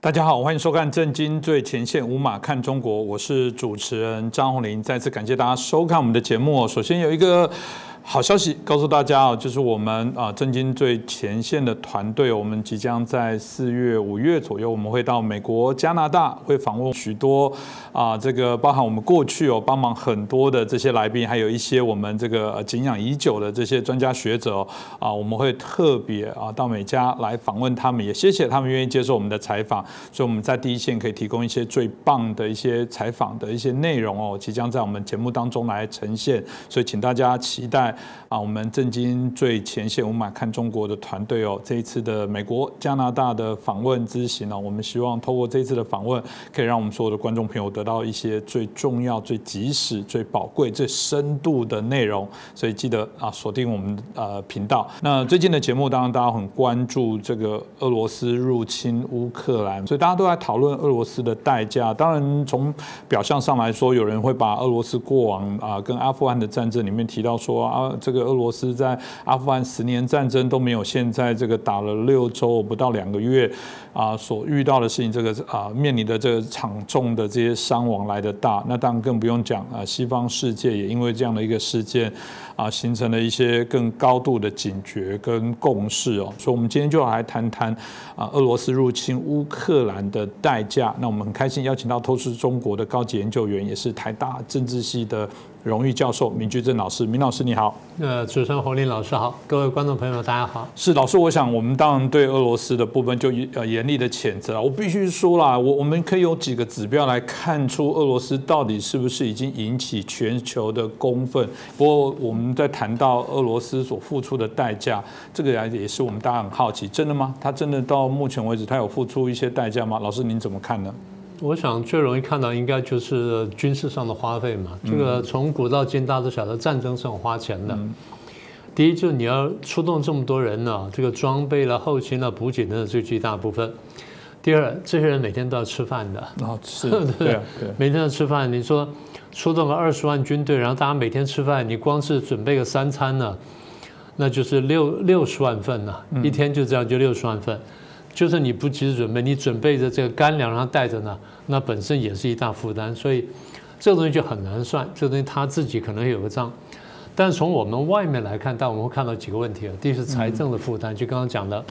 大家好，欢迎收看《震惊最前线》，无马看中国，我是主持人张宏林。再次感谢大家收看我们的节目。首先有一个好消息告诉大家哦，就是我们震惊最前线的团队，我们即将在4月、5月左右，我们会到美国、加拿大，会访问许多这个包含我们过去帮忙很多的这些来宾，还有一些我们这个敬仰已久的这些专家学者我们会特别到美加来访问他们，也谢谢他们愿意接受我们的采访，所以我们在第一线可以提供一些最棒的一些采访的一些内容即将在我们节目当中来呈现，所以请大家期待。我们震惊最前线无马看中国的团队这一次的美国、加拿大的访问之行我们希望透过这一次的访问，可以让我们所有的观众朋友得到一些最重要、最及时、最宝贵、最深度的内容。所以记得锁定我们频道。那最近的节目，当然大家很关注这个俄罗斯入侵乌克兰，所以大家都在讨论俄罗斯的代价。当然，从表象上来说，有人会把俄罗斯过往跟阿富汗的战争里面提到说这个俄罗斯在阿富汗10年战争都没有现在这个打了6周不到2个月所遇到的事情，这个面临的这个场重的这些伤亡来得大。那当然更不用讲西方世界也因为这样的一个事件形成了一些更高度的警觉跟共识所以我们今天就来谈谈俄罗斯入侵乌克兰的代价。那我们很开心邀请到透视中国的高级研究员，也是台大政治系的荣誉教授闵居正老师。闵老师你好。主持人洪林老师好，各位观众朋友大家好。是老师，我想我们当然对俄罗斯的部分就严厉的谴责。我必须说啦，我们可以有几个指标来看出俄罗斯到底是不是已经引起全球的公愤。不过我们在谈到俄罗斯所付出的代价，这个也是我们大家很好奇，真的吗？他真的到目前为止他有付出一些代价吗？老师您怎么看呢？我想最容易看到应该就是军事上的花费嘛。这个从古到今大家都晓得战争是很花钱的。第一就是你要出动这么多人呢，这个装备了、后勤了、补给的这一大部分。第二，这些人每天都要吃饭的。是，对，每天要吃饭。你说出动了20万军队，然后大家每天吃饭，你光是准备个3餐呢，那就是60万份呢，一天就这样就60万份。就是你不及时准备，你准备着这个干粮让他带着呢，那本身也是一大负担，所以这个东西就很难算。这个东西他自己可能有个账，但是从我们外面来看，但我们会看到几个问题第一是财政的负担，就刚刚讲的，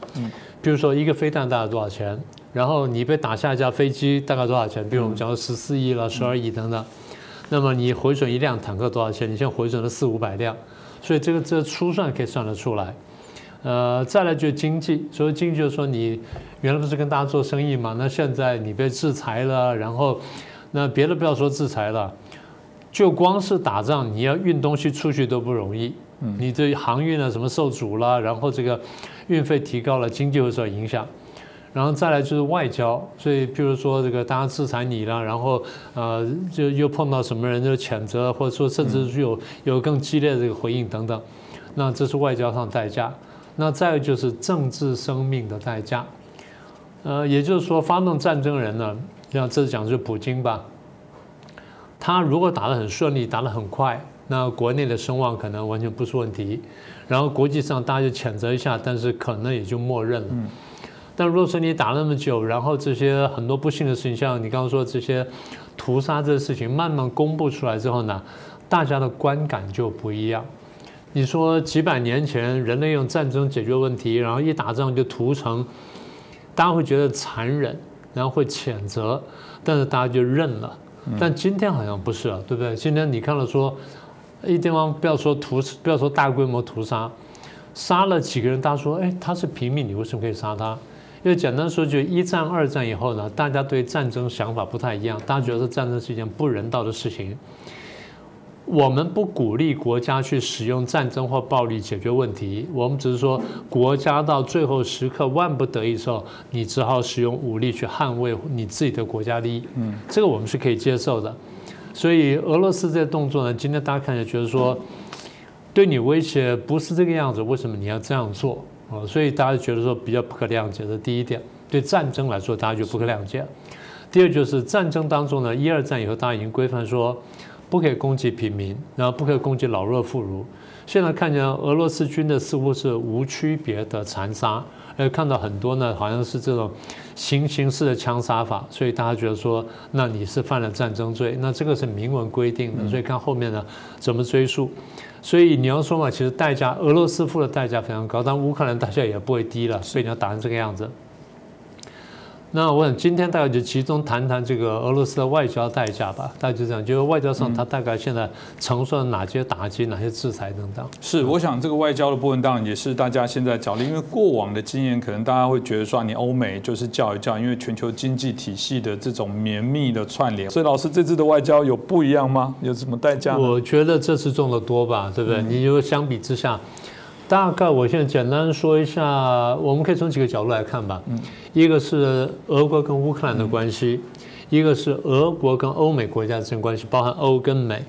比如说一个飞弹大概多少钱，然后你被打下一架飞机大概多少钱？比如我们讲的14亿了、12亿等等，那么你毁损一辆坦克多少钱？你现在毁损了400-500辆，所以这初算可以算得出来。再来就是经济，所以经济就是说你原来不是跟大家做生意嘛，那现在你被制裁了，然后那别的不要说制裁了，就光是打仗你要运东西出去都不容易，你这航运什么受阻了，然后这个运费提高了，经济会受影响。然后再来就是外交，所以譬如说这个大家制裁你了，然后就又碰到什么人就谴责，或者说甚至有更激烈的这个回应等等，那这是外交上的代价。那再有就是政治生命的代价，也就是说发动战争人呢，像这次讲就是普京吧，他如果打得很顺利，打得很快，那国内的声望可能完全不是问题，然后国际上大家就谴责一下，但是可能也就默认了。但如果说你打那么久，然后这些很多不幸的事情，像你刚刚说这些屠杀这些事情慢慢公布出来之后呢，大家的观感就不一样。你说几百年前人类用战争解决问题，然后一打仗就屠城，大家会觉得残忍，然后会谴责，但是大家就认了。但今天好像不是了，对不对？今天你看到说，一地方不要说大规模屠杀，杀了几个人，大家说，他是平民，你为什么可以杀他？因为简单说，就1战、2战以后呢，大家对战争想法不太一样，大家觉得战争是一件不人道的事情。我们不鼓励国家去使用战争或暴力解决问题，我们只是说国家到最后时刻万不得已的时候，你只好使用武力去捍卫你自己的国家利益。这个我们是可以接受的。所以俄罗斯这些动作呢，今天大家看起来觉得说，对你威胁不是这个样子，为什么你要这样做？所以大家觉得说比较不可谅解的第一点，对战争来说大家就不可谅解。第二就是战争当中呢，1、2战以后大家已经规范说，不可以攻击平民，然后不可以攻击老弱妇孺。现在看见俄罗斯军的似乎是无区别的残杀，看到很多呢，好像是这种行刑式的枪杀法，所以大家觉得说，那你是犯了战争罪，那这个是明文规定的，所以看后面呢怎么追溯。所以你要说嘛，其实代价，俄罗斯付的代价非常高，但乌克兰代价也不会低了，所以你要打成这个样子。那我想今天大概就集中谈谈这个俄罗斯的外交代价吧，大概就这样，就是外交上它大概现在承受了哪些打击、哪些制裁等等。是，我想这个外交的部分当然也是大家现在角力，因为过往的经验可能大家会觉得说你欧美就是叫一叫，因为全球经济体系的这种绵密的串联。所以老师这次的外交有不一样吗？有什么代价？我觉得这次重得多吧，对不对？你就相比之下。大概我现在简单说一下，我们可以从几个角度来看吧。一个是俄国跟乌克兰的关系，一个是俄国跟欧美国家之间关系，包含欧跟美。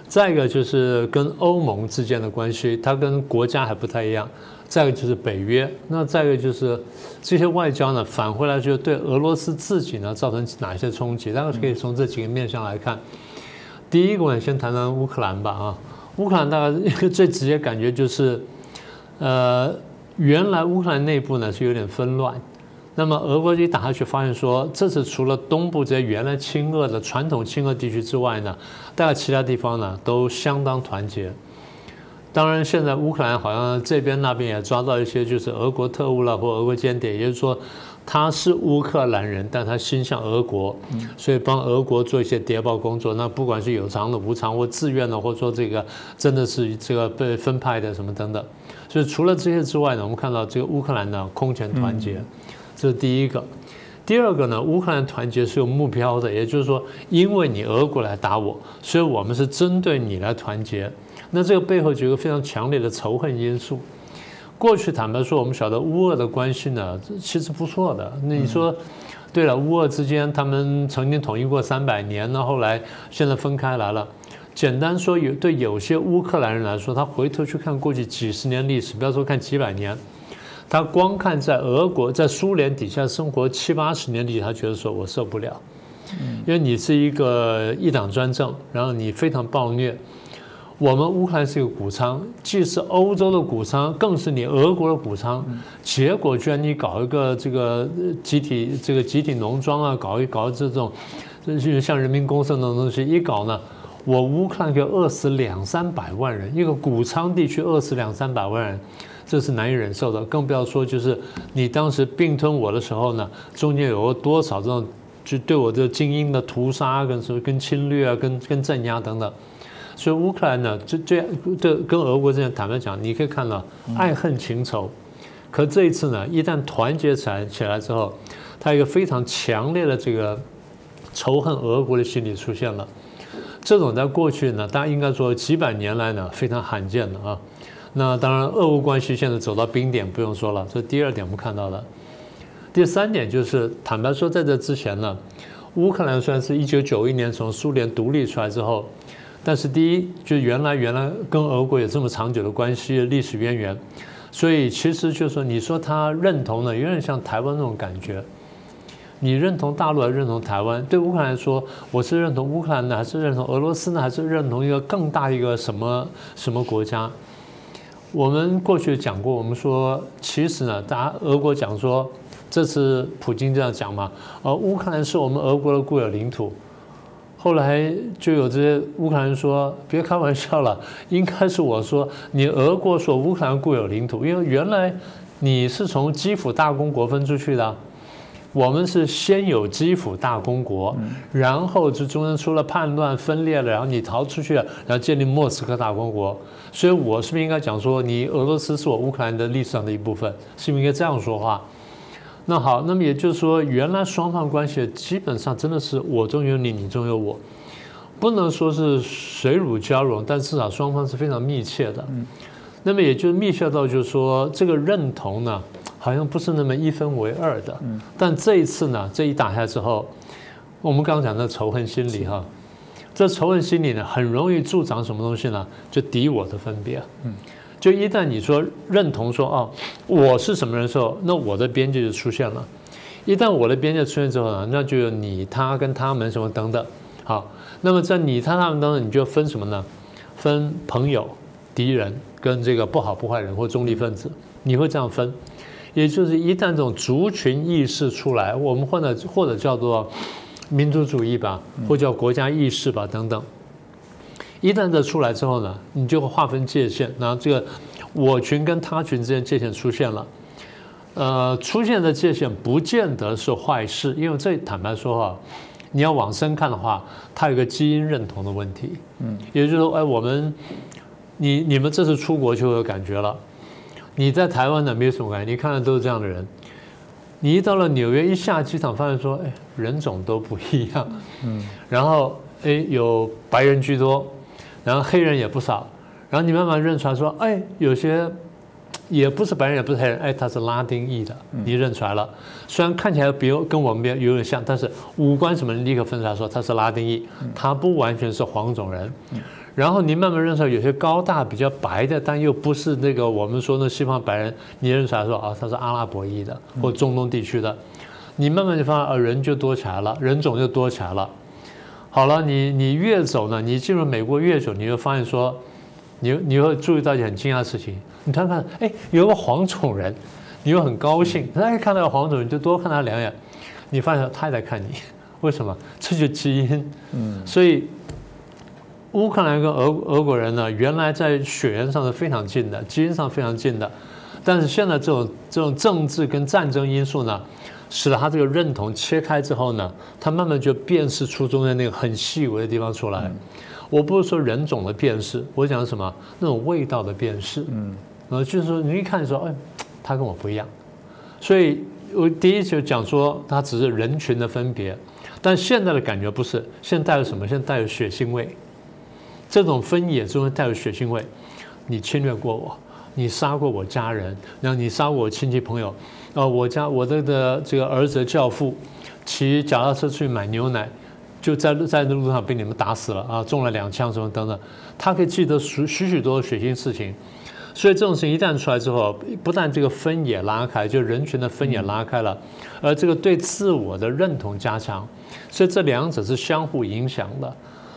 再一个就是跟欧盟之间的关系，它跟国家还不太一样。再一个就是北约，那再一个就是这些外交呢，返回来就对俄罗斯自己呢造成哪些冲击？大概可以从这几个面向来看。第一个，我们先谈谈乌克兰吧啊，乌克兰大概一个最直接感觉就是。原来乌克兰内部呢是有点纷乱，那么俄国一打下去，发现说这次除了东部这些原来亲俄的传统亲俄地区之外呢，大概其他地方呢都相当团结。当然，现在乌克兰好像这边那边也抓到一些就是俄国特务了或俄国间谍，也就是说他是乌克兰人，但他心向俄国，所以帮俄国做一些谍报工作。那不管是有偿的、无偿或自愿的，或者说这个真的是这个被分派的什么等等。所以除了这些之外呢，我们看到这个乌克兰呢空前团结，这是第一个。第二个呢，乌克兰团结是有目标的，也就是说，因为你俄国来打我，所以我们是针对你来团结。那这个背后就有一个非常强烈的仇恨因素。过去坦白说，我们晓得乌俄的关系呢，其实不错的。那你说，对了，乌俄之间他们曾经统一过300年，那后来现在分开来了。简单说，对有些乌克兰人来说，他回头去看过去几十年历史，不要说看几百年，他光看在俄国、在苏联底下生活70、80年里，他觉得说我受不了，因为你是一个一党专政，然后你非常暴虐。我们乌克兰是一个谷仓，既是欧洲的谷仓，更是你俄国的谷仓。结果居然你搞一个这个集体农庄啊，搞这种，像人民公社那种东西，一搞呢，我乌克兰可以饿死200、300万人，一个谷仓地区饿死200、300万人，这是难以忍受的。更不要说就是你当时并吞我的时候呢，中间有多少这种就对我这精英的屠杀跟侵略啊，跟镇压等等。所以乌克兰呢，这跟俄国之间坦白讲，你可以看到爱恨情仇。可这一次呢，一旦团结起来之后，它有一个非常强烈的这个仇恨俄国的心理出现了。这种在过去呢，大家应该说几百年来呢非常罕见的啊。那当然，俄乌关系现在走到冰点，不用说了。这是第二点我们看到的。第三点就是，坦白说，在这之前呢，乌克兰虽然是1991年从苏联独立出来之后。但是第一，就原来跟俄国有这么长久的关系、历史渊源，所以其实就是说，你说他认同呢，有点像台湾那种感觉。你认同大陆还是认同台湾？对乌克兰来说，我是认同乌克兰呢，还是认同俄罗斯呢，还是认同一个更大一个什么国家？我们过去讲过，我们说其实呢，俄国讲说，这次普京这样讲嘛，乌克兰是我们俄国的固有领土。后来就有这些乌克兰人说：“别开玩笑了，应该是我说你俄国说乌克兰固有领土，因为原来你是从基辅大公国分出去的，我们是先有基辅大公国，然后就中间出了叛乱分裂了，然后你逃出去了，然后建立莫斯科大公国。所以我是不是应该讲说，你俄罗斯是我乌克兰的历史上的一部分？是不是应该这样说话？”那好，那么也就是说，原来双方关系基本上真的是我中有你，你中有我，不能说是水乳交融，但至少双方是非常密切的。那么也就是密切到就是说，这个认同呢，好像不是那么1分为2的。但这一次呢，这一打下之后，我们刚刚讲的仇恨心理哈，这仇恨心理呢，很容易助长什么东西呢？就敌我的分别。就一旦你说认同说我是什么人的时候，那我的边界就出现了。一旦我的边界出现之后呢，那就有你、他跟他们什么等等。好，那么在你他们当中，你就分什么呢？分朋友、敌人跟这个不好不坏人或中立分子，你会这样分。也就是一旦这种族群意识出来，我们或者叫做民族主义吧，或叫国家意识吧等等。一旦这出来之后呢，你就会划分界限，然后这个我群跟他群之间界限出现了。出现的界限不见得是坏事，因为这坦白说哈，你要往深看的话，它有一个基因认同的问题。也就是说，哎，你们这次出国就有感觉了。你在台湾呢没有什么感觉，你看到都是这样的人。你一到了纽约，一下机场发现说，哎，人种都不一样。然后哎有白人居多。然后黑人也不少，然后你慢慢认出来说，哎，有些也不是白人，也不是黑人，哎，他是拉丁裔的，你认出来了。虽然看起来跟我们有点像，但是五官什么立刻分出来说他是拉丁裔，他不完全是黄种人。然后你慢慢认出来，有些高大比较白的，但又不是那个我们说的西方白人，你认出来说啊，他是阿拉伯裔的或中东地区的。你慢慢就发现，人就多起来了，人种就多起来了。好了，你越走呢，你进入美国越久，你会发现说，你会注意到一件很惊讶的事情。你突然看，哎，有个黄种人，你又很高兴。他一看到黄种人，就多看他两眼。你发现他也在看你，为什么？这就是基因。所以乌克兰跟俄国人呢，原来在血缘上是非常近的，基因上非常近的，但是现在这种政治跟战争因素呢，使得他这个认同切开之后呢，他慢慢就辨识出中间那个很细微的地方出来。我不是说人种的辨识，我讲什么那种味道的辨识。就是说你一看说，哎，他跟我不一样。所以我第一就讲说，他只是人群的分别，但现在的感觉不是，现在带有什么？现在带有血腥味。这种分野中带有血腥味，你侵略过我，你杀过我家人，然后你杀过我亲戚朋友。我的这个儿子的教父骑脚踏车去买牛奶，就在路上被你们打死了啊，中了2枪什么等等，他可以记得许多血腥事情。所以这种事情一旦出来之后，不但这个分野拉开，就人群的分野拉开了，而这个对自我的认同加强，所以这两者是相互影响的。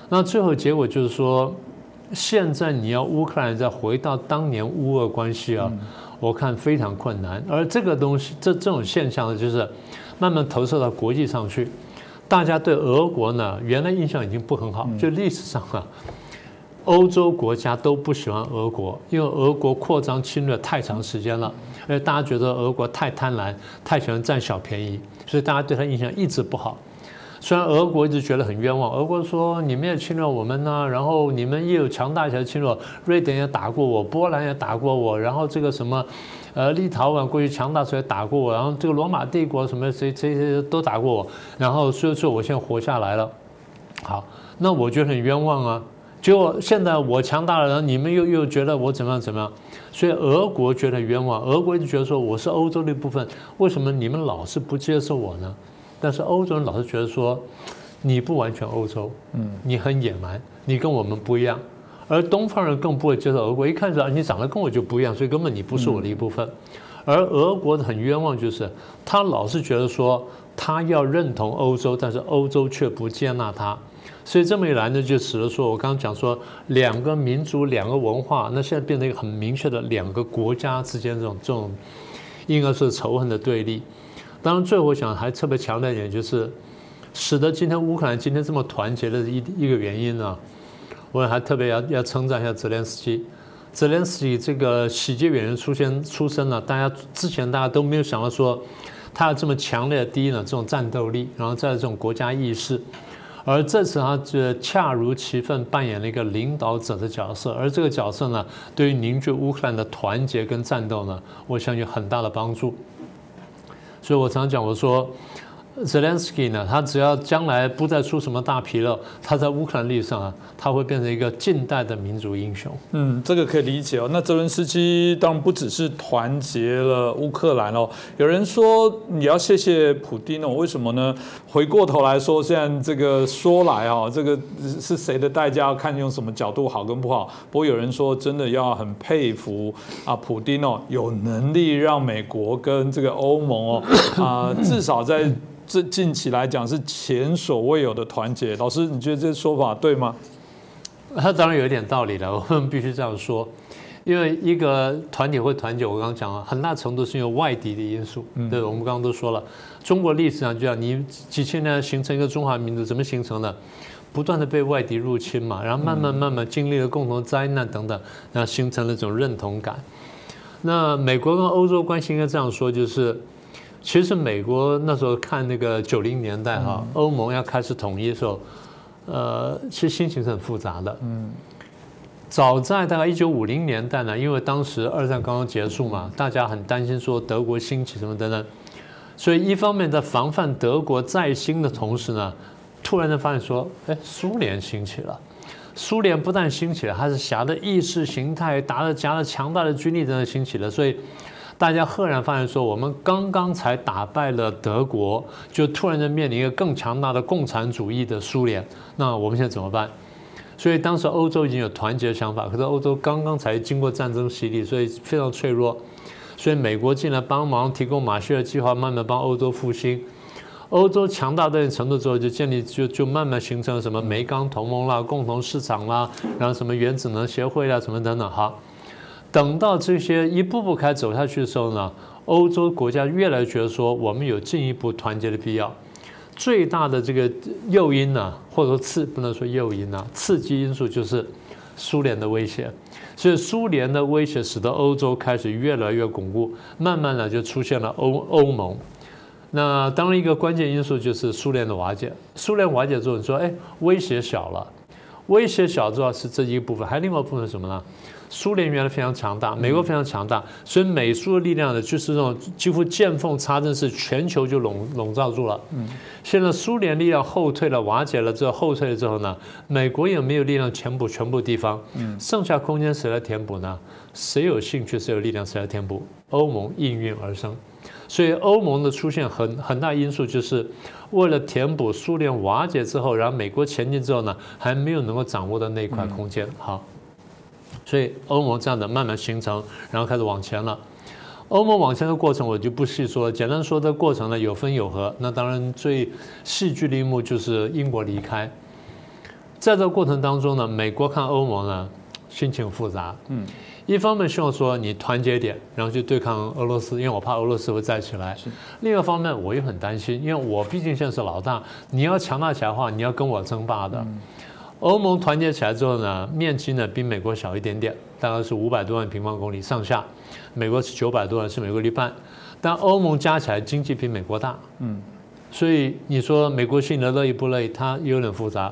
那最后结果就是说，现在你要乌克兰再回到当年乌俄关系啊，我看非常困难。而这个东西，这种现象呢，就是慢慢投射到国际上去。大家对俄国呢，原来印象已经不很好，就历史上啊，欧洲国家都不喜欢俄国，因为俄国扩张侵略太长时间了，而且大家觉得俄国太贪婪，太喜欢占小便宜，所以大家对他印象一直不好。虽然俄国一直觉得很冤枉，俄国说你们也侵略我们呢，然后你们也有强大起来侵略，瑞典也打过我，波兰也打过我，然后这个什么，立陶宛过去强大时候也打过我，然后这个罗马帝国什么这些都打过我，然后所以说我现在活下来了，好，那我觉得很冤枉啊。结果现在我强大了，然后你们又觉得我怎么样，所以俄国觉得冤枉，俄国一直觉得说我是欧洲的一部分，为什么你们老是不接受我呢？但是欧洲人老是觉得说，你不完全欧洲，你很野蛮，你跟我们不一样。而东方人更不会接受俄国，一看出来你长得跟我就不一样，所以根本你不是我的一部分。而俄国很冤枉，就是他老是觉得说他要认同欧洲，但是欧洲却不接纳他。所以这么一来呢，就使得说我刚刚讲说两个民族、两个文化，那现在变成一个很明确的两个国家之间这种应该是仇恨的对立。当然，最后我想还特别强调一点，就是使得今天乌克兰今天这么团结的一个原因呢，我还特别要称赞一下泽连斯基。泽连斯基这个喜剧演员出身呢，之前大家都没有想到说他有这么强烈的第一呢这种战斗力，然后再这种国家意识。而这次他恰如其分扮演了一个领导者的角色，而这个角色呢，对于凝聚乌克兰的团结跟战斗呢，我相信有很大的帮助。所以我常讲，我说Zelensky 呢，他只要将来不再出什么大纰漏，他在乌克兰历史上啊，他会变成一个近代的民族英雄。这个可以理解哦。那泽伦斯基当然不只是团结了乌克兰哦，有人说你要谢谢普丁哦，为什么呢？回过头来说，现在这个说来哦，这个是谁的代价，要看用什么角度好跟不好。不过有人说，真的要很佩服啊，普丁哦，有能力让美国跟这个欧盟哦至少在这近期来讲是前所未有的团结。老师，你觉得这说法对吗？他当然有一点道理了，我们必须这样说。因为一个团体会团结，我刚刚讲了，很大程度是因为外敌的因素。对，我们刚刚都说了，中国历史上就像你几千年形成一个中华民族，怎么形成的？不断的被外敌入侵嘛，然后慢慢经历了共同灾难等等，然后形成了这种认同感。那美国跟欧洲关系应该这样说，就是其实美国那时候看那个90年代哈，欧盟要开始统一的时候，其实心情是很复杂的。早在大概1950年代呢，因为当时2战刚刚结束嘛，大家很担心说德国兴起什么等等，所以一方面在防范德国再兴的同时呢，突然的发现说，苏联兴起了。苏联不但兴起了，它是挟着意识形态、夹着强大的军力等等兴起了，所以大家赫然发现说，我们刚刚才打败了德国，就突然间面临一个更强大的共产主义的苏联，那我们现在怎么办？所以当时欧洲已经有团结的想法，可是欧洲刚刚才经过战争洗礼，所以非常脆弱。所以美国进来帮忙，提供马歇尔计划，慢慢帮欧洲复兴。欧洲强大到一定程度之后，就建立就慢慢形成什么煤钢同盟啦、共同市场啦，然后什么原子能协会啦，什么等等。好，等到这些一步步开始走下去的时候呢，欧洲国家越来越觉得说，我们有进一步团结的必要。最大的这个诱因呢，或者说不能说诱因啊，刺激因素就是苏联的威胁。所以苏联的威胁使得欧洲开始越来越巩固，慢慢的就出现了欧盟。那当然一个关键因素就是苏联的瓦解。苏联瓦解之后，你说威胁小了，威胁小主要是这一部分，还有另外一部分是什么呢？苏联原来非常强大，美国非常强大，所以美苏的力量呢，就是这种几乎见缝插针，是全球就笼罩住了。现在苏联力量后退了，瓦解了之后，后退了之后呢，美国也没有力量填补全部地方，剩下空间谁来填补呢？谁有兴趣，谁有力量，谁来填补？欧盟应运而生。所以欧盟的出现很大因素就是为了填补苏联瓦解之后，然后美国前进之后呢，还没有能够掌握的那一块空间。好。所以欧盟这样的慢慢形成，然后开始往前了。欧盟往前的过程我就不细说了，简单说这过程呢有分有合。那当然最戏剧的一幕就是英国离开。在这个过程当中呢，美国看欧盟呢心情复杂。一方面希望说你团结一点，然后去对抗俄罗斯，因为我怕俄罗斯会再起来。另一方面我也很担心，因为我毕竟现在是老大，你要强大起来的话，你要跟我争霸的。欧盟团结起来之后呢，面积呢比美国小一点点，大概是500多万平方公里上下，美国是900多万，是美国一半，但欧盟加起来经济比美国大，所以你说美国心里乐意不乐意，它有点复杂。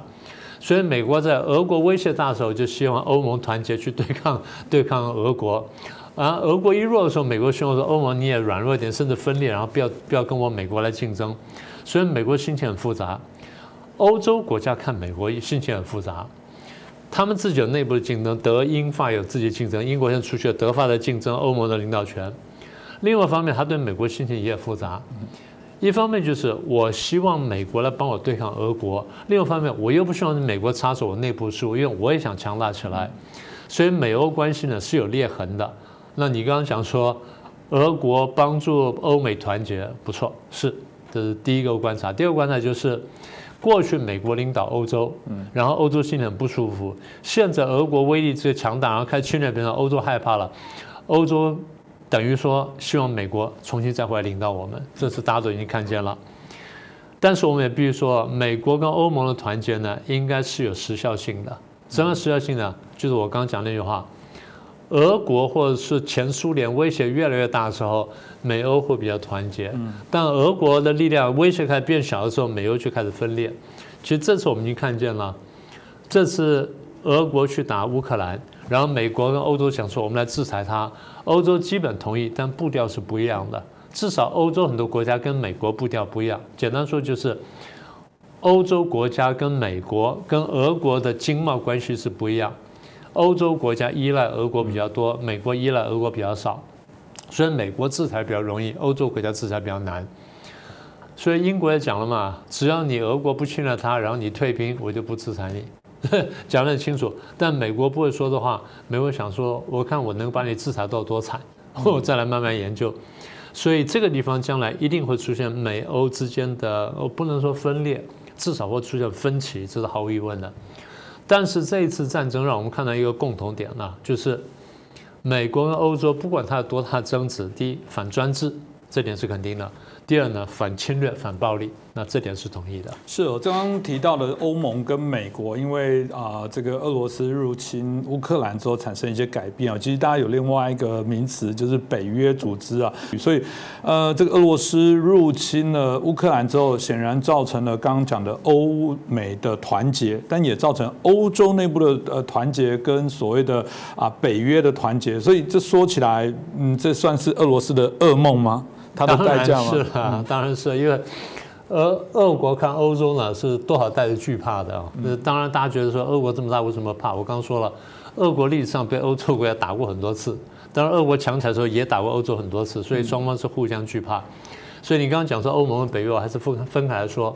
所以美国在俄国威胁大的时候，就希望欧盟团结去对抗俄国，而俄国一弱的时候，美国希望说欧盟你也软弱一点，甚至分裂，然后不要跟我美国来竞争，所以美国心情很复杂。欧洲国家看美国心情很复杂，他们自己有内部的竞争，德英法有自己的竞争，英国现在出去了，德法的竞争欧盟的领导权。另外一方面，他对美国心情也复杂。一方面就是我希望美国来帮我对抗俄国，另外一方面我又不希望美国插手我内部事务，因为我也想强大起来。所以美欧关系呢是有裂痕的。那你刚刚讲说俄国帮助欧美团结，不错，这是第一个观察。第二个观察就是过去美国领导欧洲，然后欧洲心里很不舒服。现在俄国威力这强大，然后开始侵略，变成欧洲害怕了。欧洲等于说希望美国重新再回来领导我们，这次大家都已经看见了。但是我们也必须说，美国跟欧盟的团结呢，应该是有时效性的。什么时效性呢？就是我刚刚讲那句话。俄国或者是前苏联威胁越来越大的时候，美欧会比较团结；但俄国的力量威胁开始变小的时候，美欧就开始分裂。其实这次我们已经看见了，这次俄国去打乌克兰，然后美国跟欧洲想说我们来制裁它，欧洲基本同意，但步调是不一样的。至少欧洲很多国家跟美国步调不一样。简单说就是，欧洲国家跟美国跟俄国的经贸关系是不一样。欧洲国家依赖俄国比较多，美国依赖俄国比较少，所以美国制裁比较容易，欧洲国家制裁比较难。所以英国也讲了嘛，只要你俄国不侵略它，然后你退兵，我就不制裁你，讲得很清楚。但美国不会说的话，美国想说，我看我能把你制裁到多惨，我再来慢慢研究。所以这个地方将来一定会出现美欧之间的，不能说分裂，至少会出现分歧，这是毫无疑问的。但是这一次战争让我们看到一个共同点呢，就是美国跟欧洲不管它有多大争执，第一反专制，这点是肯定的；第二呢，反侵略、反暴力，那这点是同意的。是哦，刚刚提到的欧盟跟美国，因为这个俄罗斯入侵乌克兰之后产生一些改变啊，其实大家有另外一个名词就是北约组织啊，所以这个俄罗斯入侵了乌克兰之后，显然造成了刚刚讲的欧美的团结，但也造成欧洲内部的团结跟所谓的北约的团结，所以这说起来，这算是俄罗斯的噩梦吗？它的代价吗？当然是啊，当然是因为。俄国看欧洲呢是多少代的惧怕的啊！当然，大家觉得说俄国这么大为什么怕？我刚刚说了，俄国历史上被欧洲国家打过很多次，当然俄国强起来的时候也打过欧洲很多次，所以双方是互相惧怕。所以你刚刚讲说欧盟和北约，我还是分开来说。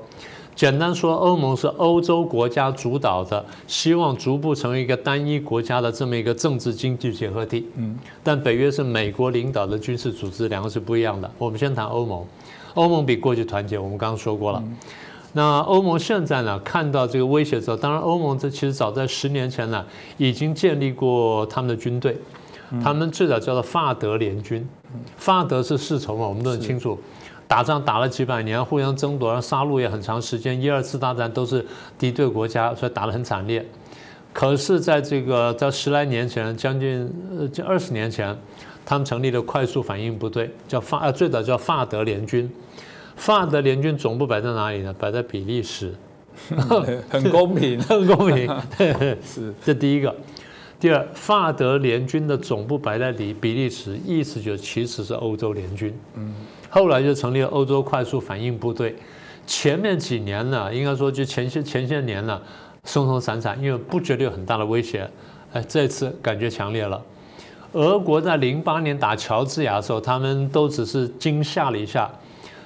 简单说，欧盟是欧洲国家主导的，希望逐步成为一个单一国家的这么一个政治经济结合体。但北约是美国领导的军事组织，两个是不一样的。我们先谈欧盟。欧盟比过去团结，我们刚刚说过了。那欧盟现在呢，看到这个威胁之后，当然欧盟这其实早在10年前呢，已经建立过他们的军队，他们最早叫做法德联军。法德是世仇嘛，我们都很清楚，打仗打了几百年，互相争夺，杀戮也很长时间，1、2次大战都是敌对国家，所以打得很惨烈。可是，在10来年前，将近20年前。他们成立了快速反应部队，最早叫法德联军。法德联军总部摆在哪里呢？摆在比利时，很公平，很公平。是，这第一个。第二，法德联军的总部摆在比利时，意思就其实是欧洲联军。后来就成立了欧洲快速反应部队。前面几年呢，应该说就前些年呢，松松散散，因为不觉得有很大的威胁。这次感觉强烈了。俄国在08年打乔治亚的时候，他们都只是惊吓了一下。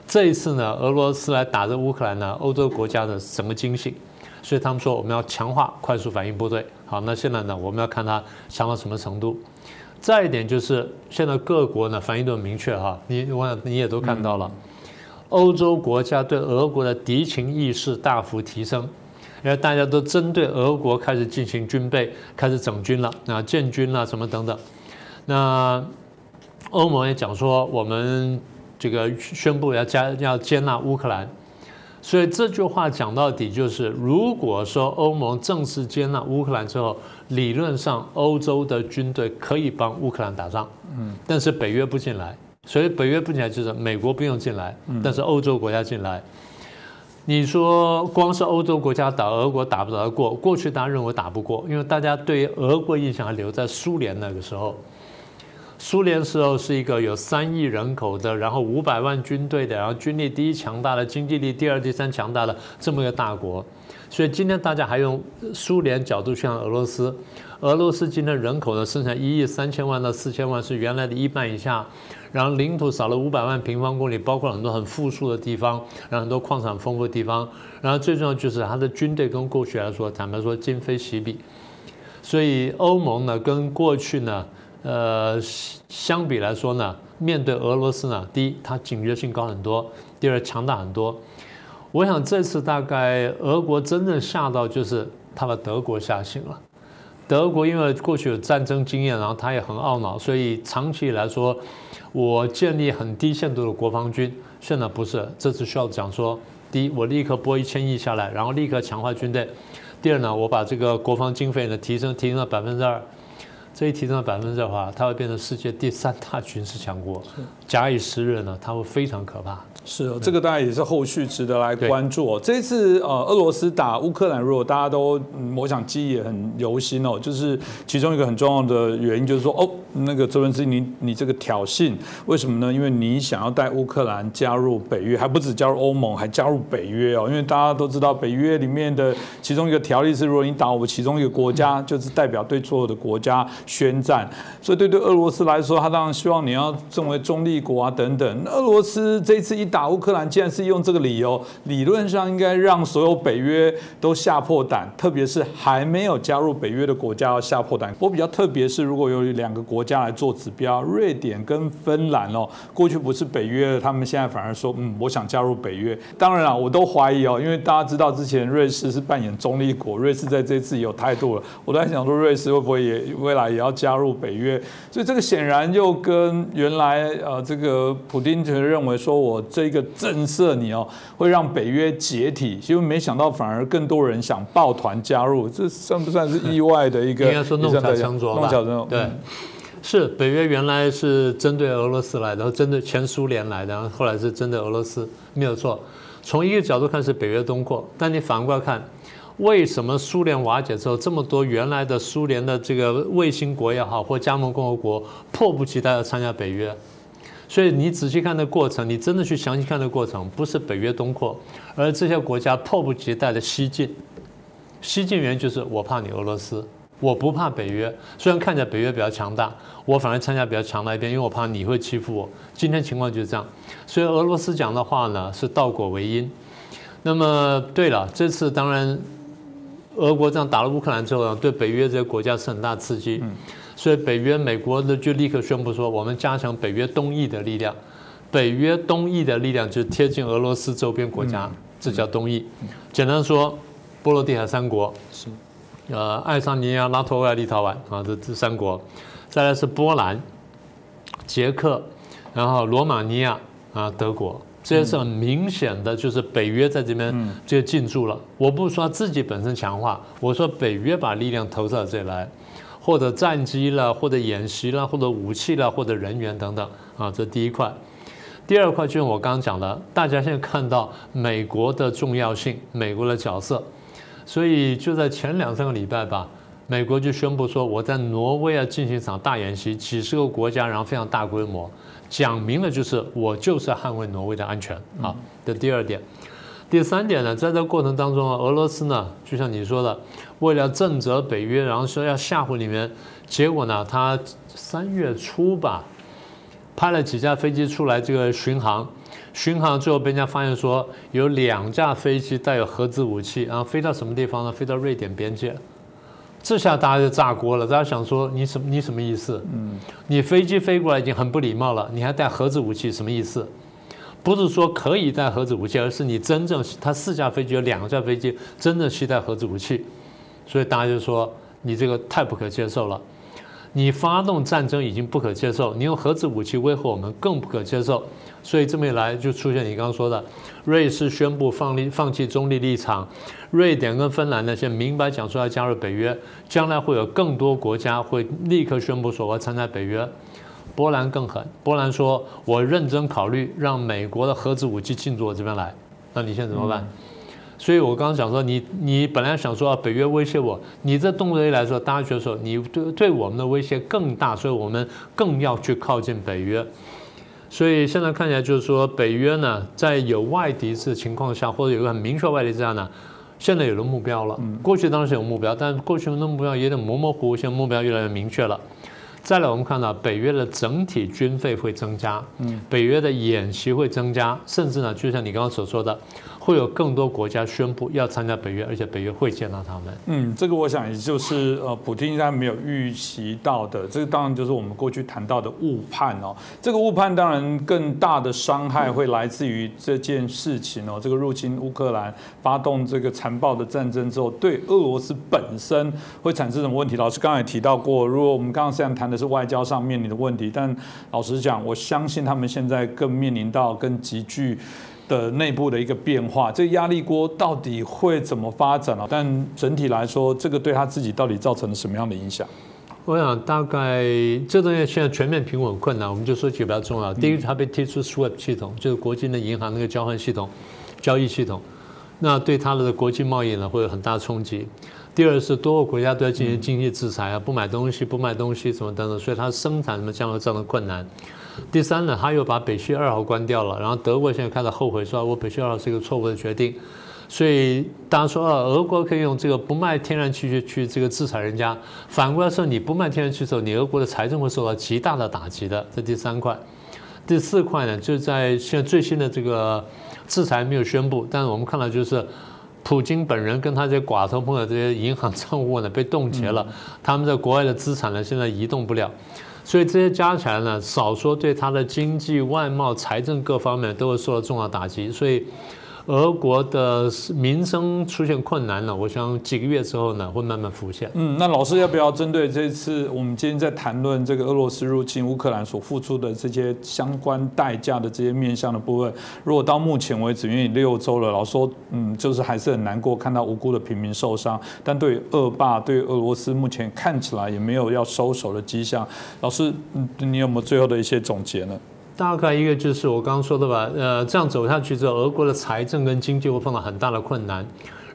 这一次呢，俄罗斯来打这乌克兰呢，欧洲国家的整个惊醒，所以他们说我们要强化快速反应部队。好，那现在呢，我们要看它强到什么程度。再一点就是，现在各国呢反应都很明确哈，你也都看到了，欧洲国家对俄国的敌情意识大幅提升。因为大家都针对俄国开始进行军备，开始整军了，建军了什么等等。那欧盟也讲说，我们这个宣布要接纳乌克兰，所以这句话讲到底就是，如果说欧盟正式接纳乌克兰之后，理论上欧洲的军队可以帮乌克兰打仗，但是北约不进来，所以北约不进来就是美国不用进来，但是欧洲国家进来。你说光是欧洲国家打俄国打不打得过？过去大家认为打不过，因为大家对俄国印象还留在苏联那个时候。苏联时候是一个有3亿人口的，然后500万军队的，然后军力第一强大的，经济力第2、第3强大的这么一个大国。所以今天大家还用苏联角度去看俄罗斯。俄罗斯今天人口呢，生产1亿3千万到4千万，是原来的1半以下。然后领土少了500万平方公里，包括很多很富庶的地方，然后很多矿产丰富的地方。然后最重要就是它的军队跟过去来说，坦白说今非昔比。所以欧盟呢，跟过去呢，相比来说呢，面对俄罗斯呢，第一它警觉性高很多，第二强大很多。我想这次大概俄国真正吓到就是他把德国吓醒了。德国因为过去有战争经验，然后他也很懊恼，所以长期来说，我建立很低限度的国防军。现在不是，这次需要讲说，第一，我立刻拨1000亿下来，然后立刻强化军队；第二呢，我把这个国防经费呢提升到2%。这一提升到2%的话，它会变成世界第3大军事强国。假以时日呢，它会非常可怕。是，这个当然也是后续值得来关注。这一次俄罗斯打乌克兰，如果大家都我想记忆也很犹新哦，就是其中一个很重要的原因就是说，那个泽伦斯基你这个挑衅，为什么呢？因为你想要带乌克兰加入北约，还不止加入欧盟，还加入北约哦。因为大家都知道，北约里面的其中一个条例是，如果你打我其中一个国家，就是代表对所有的国家宣战。所以对俄罗斯来说，他当然希望你要成为中立国啊等等。俄罗斯这一次一打乌克兰，竟然是用这个理由，理论上应该让所有北约都吓破胆，特别是还没有加入北约的国家要吓破胆。我比较特别是，如果有2个国家来做指标，瑞典跟芬兰哦，过去不是北约的，他们现在反而说，我想加入北约。当然啦，我都怀疑哦，因为大家知道之前瑞士是扮演中立国，瑞士在这次也有态度了。我都在想说，瑞士会不会也未来也要加入北约？所以这个显然又跟原来这个普丁就认为说我这个震慑你哦，会让北约解体，结果没想到反而更多人想抱团加入，这算不算是意外的一个？应该说弄巧成拙吧。弄巧成拙，对。是北约原来是针对俄罗斯来的，针对前苏联来的，然后后来是针对俄罗斯，没有错。从一个角度看是北约东扩，但你反过来看，为什么苏联瓦解之后，这么多原来的苏联的这个卫星国也好，或加盟共和国，迫不及待要参加北约？所以你仔细看这过程，你真的去详细看这过程，不是北约东扩，而这些国家迫不及待的西进。西进原因就是我怕你俄罗斯。我不怕北约，虽然看起来北约比较强大，我反而参加比较强大一边，因为我怕你会欺负我。今天情况就是这样，所以俄罗斯讲的话呢是倒果为因。那么对了，这次当然俄国这样打了乌克兰之后呢，对北约这些国家是很大刺激，所以北约美国的就立刻宣布说，我们加强北约东翼的力量。北约东翼的力量就是贴近俄罗斯周边国家，这叫东翼。简单说，波罗的海3国是。爱沙尼亚、拉脱维亚、立陶宛啊，这3国，再来是波兰、捷克，然后罗马尼亚啊、德国，这些是很明显的，就是北约在这边就进驻了。我不是说自己本身强化，我说北约把力量投到这里来，或者战机了，或者演习了，或者武器了，或者人员等等啊，这第一块。第二块就是我刚刚讲的，大家现在看到美国的重要性，美国的角色。所以就在前2、3个礼拜吧，美国就宣布说，我在挪威要进行一场大演习，几十个国家，然后非常大规模，讲明了就是我就是捍卫挪威的安全啊。这第2点。第3点呢，在这个过程当中，俄罗斯呢，就像你说的，为了震慑北约，然后说要吓唬你们，结果呢，他3月初吧，派了几架飞机出来这个巡航。巡航最后被人家发现说有2架飞机带有核子武器，然后飞到什么地方呢？飞到瑞典边界。这下大家就炸锅了，大家想说你什么意思？你飞机飞过来已经很不礼貌了，你还带核子武器，什么意思？不是说可以带核子武器，而是你真正他4架飞机有2架飞机真正携带核子武器，所以大家就说你这个太不可接受了。你发动战争已经不可接受，你用核子武器威吓我们更不可接受。所以这么一来，就出现你刚刚说的，瑞士宣布放弃中立立场，瑞典跟芬兰呢现在明白讲说要加入北约，将来会有更多国家会立刻宣布说我要参加北约。波兰更狠，波兰说我认真考虑让美国的核子武器进驻我这边来，那你现在怎么办？所以我刚刚讲说，你本来想说北约威胁我，你这动作一来说，大家觉得说你对我们的威胁更大，所以我们更要去靠近北约。所以现在看起来就是说，北约呢，在有外敌的情况下，或者有一个很明确外敌之下呢，现在有了目标了。过去当然是有目标，但过去的目标有点模模糊糊，现在目标越来越明确了。再来，我们看到北约的整体军费会增加，北约的演习会增加，甚至呢，就像你刚刚所说的，会有更多国家宣布要参加北约，而且北约会见到他们。这个我想也就是普丁应该没有预期到的，这个当然就是我们过去谈到的误判哦。这个误判当然更大的伤害会来自于这件事情哦，这个入侵乌克兰，发动这个残暴的战争之后，对俄罗斯本身会产生什么问题？老师刚才也提到过，如果我们刚刚虽然谈的是外交上面临的问题，但老实讲，我相信他们现在更面临到更急剧的内部的一个变化，这个压力锅到底会怎么发展啊？但整体来说，这个对他自己到底造成了什么样的影响？我想大概这东西现在全面平稳困难，我们就说几个比较重要。第一个，它被踢出 SWIFT 系统，就是国际的银行那个交换系统、交易系统，那对它的国际贸易呢会有很大冲击。第二是多个国家都要进行经济制裁啊，不买东西什么等等，所以它生产什么将来造成困难。第三呢，他又把北溪2号关掉了，然后德国现在开始后悔说，我北溪2号是一个错误的决定，所以大家说俄国可以用这个不卖天然气去这个制裁人家，反过来说你不卖天然气的时候，你俄国的财政会受到极大的打击的。这第3块，第4块呢，就在现在最新的这个制裁没有宣布，但是我们看到就是普京本人跟他这些寡头朋友这些银行账户呢被冻结了，他们在国外的资产呢现在移动不了。所以这些加起来呢，少说对他的经济、外贸、财政各方面都会受到重大打击。所以，俄国的民生出现困难了，我想几个月之后呢，会慢慢浮现。那老师要不要针对这次我们今天在谈论这个俄罗斯入侵乌克兰所付出的这些相关代价的这些面向的部分，如果到目前为止，因为6周了，老实说，就是还是很难过看到无辜的平民受伤。但对于恶霸，对于俄罗斯目前看起来也没有要收手的迹象。老师，你有没有最后的一些总结呢？大概一个就是我刚刚说的吧，这样走下去之后，俄国的财政跟经济会碰到很大的困难，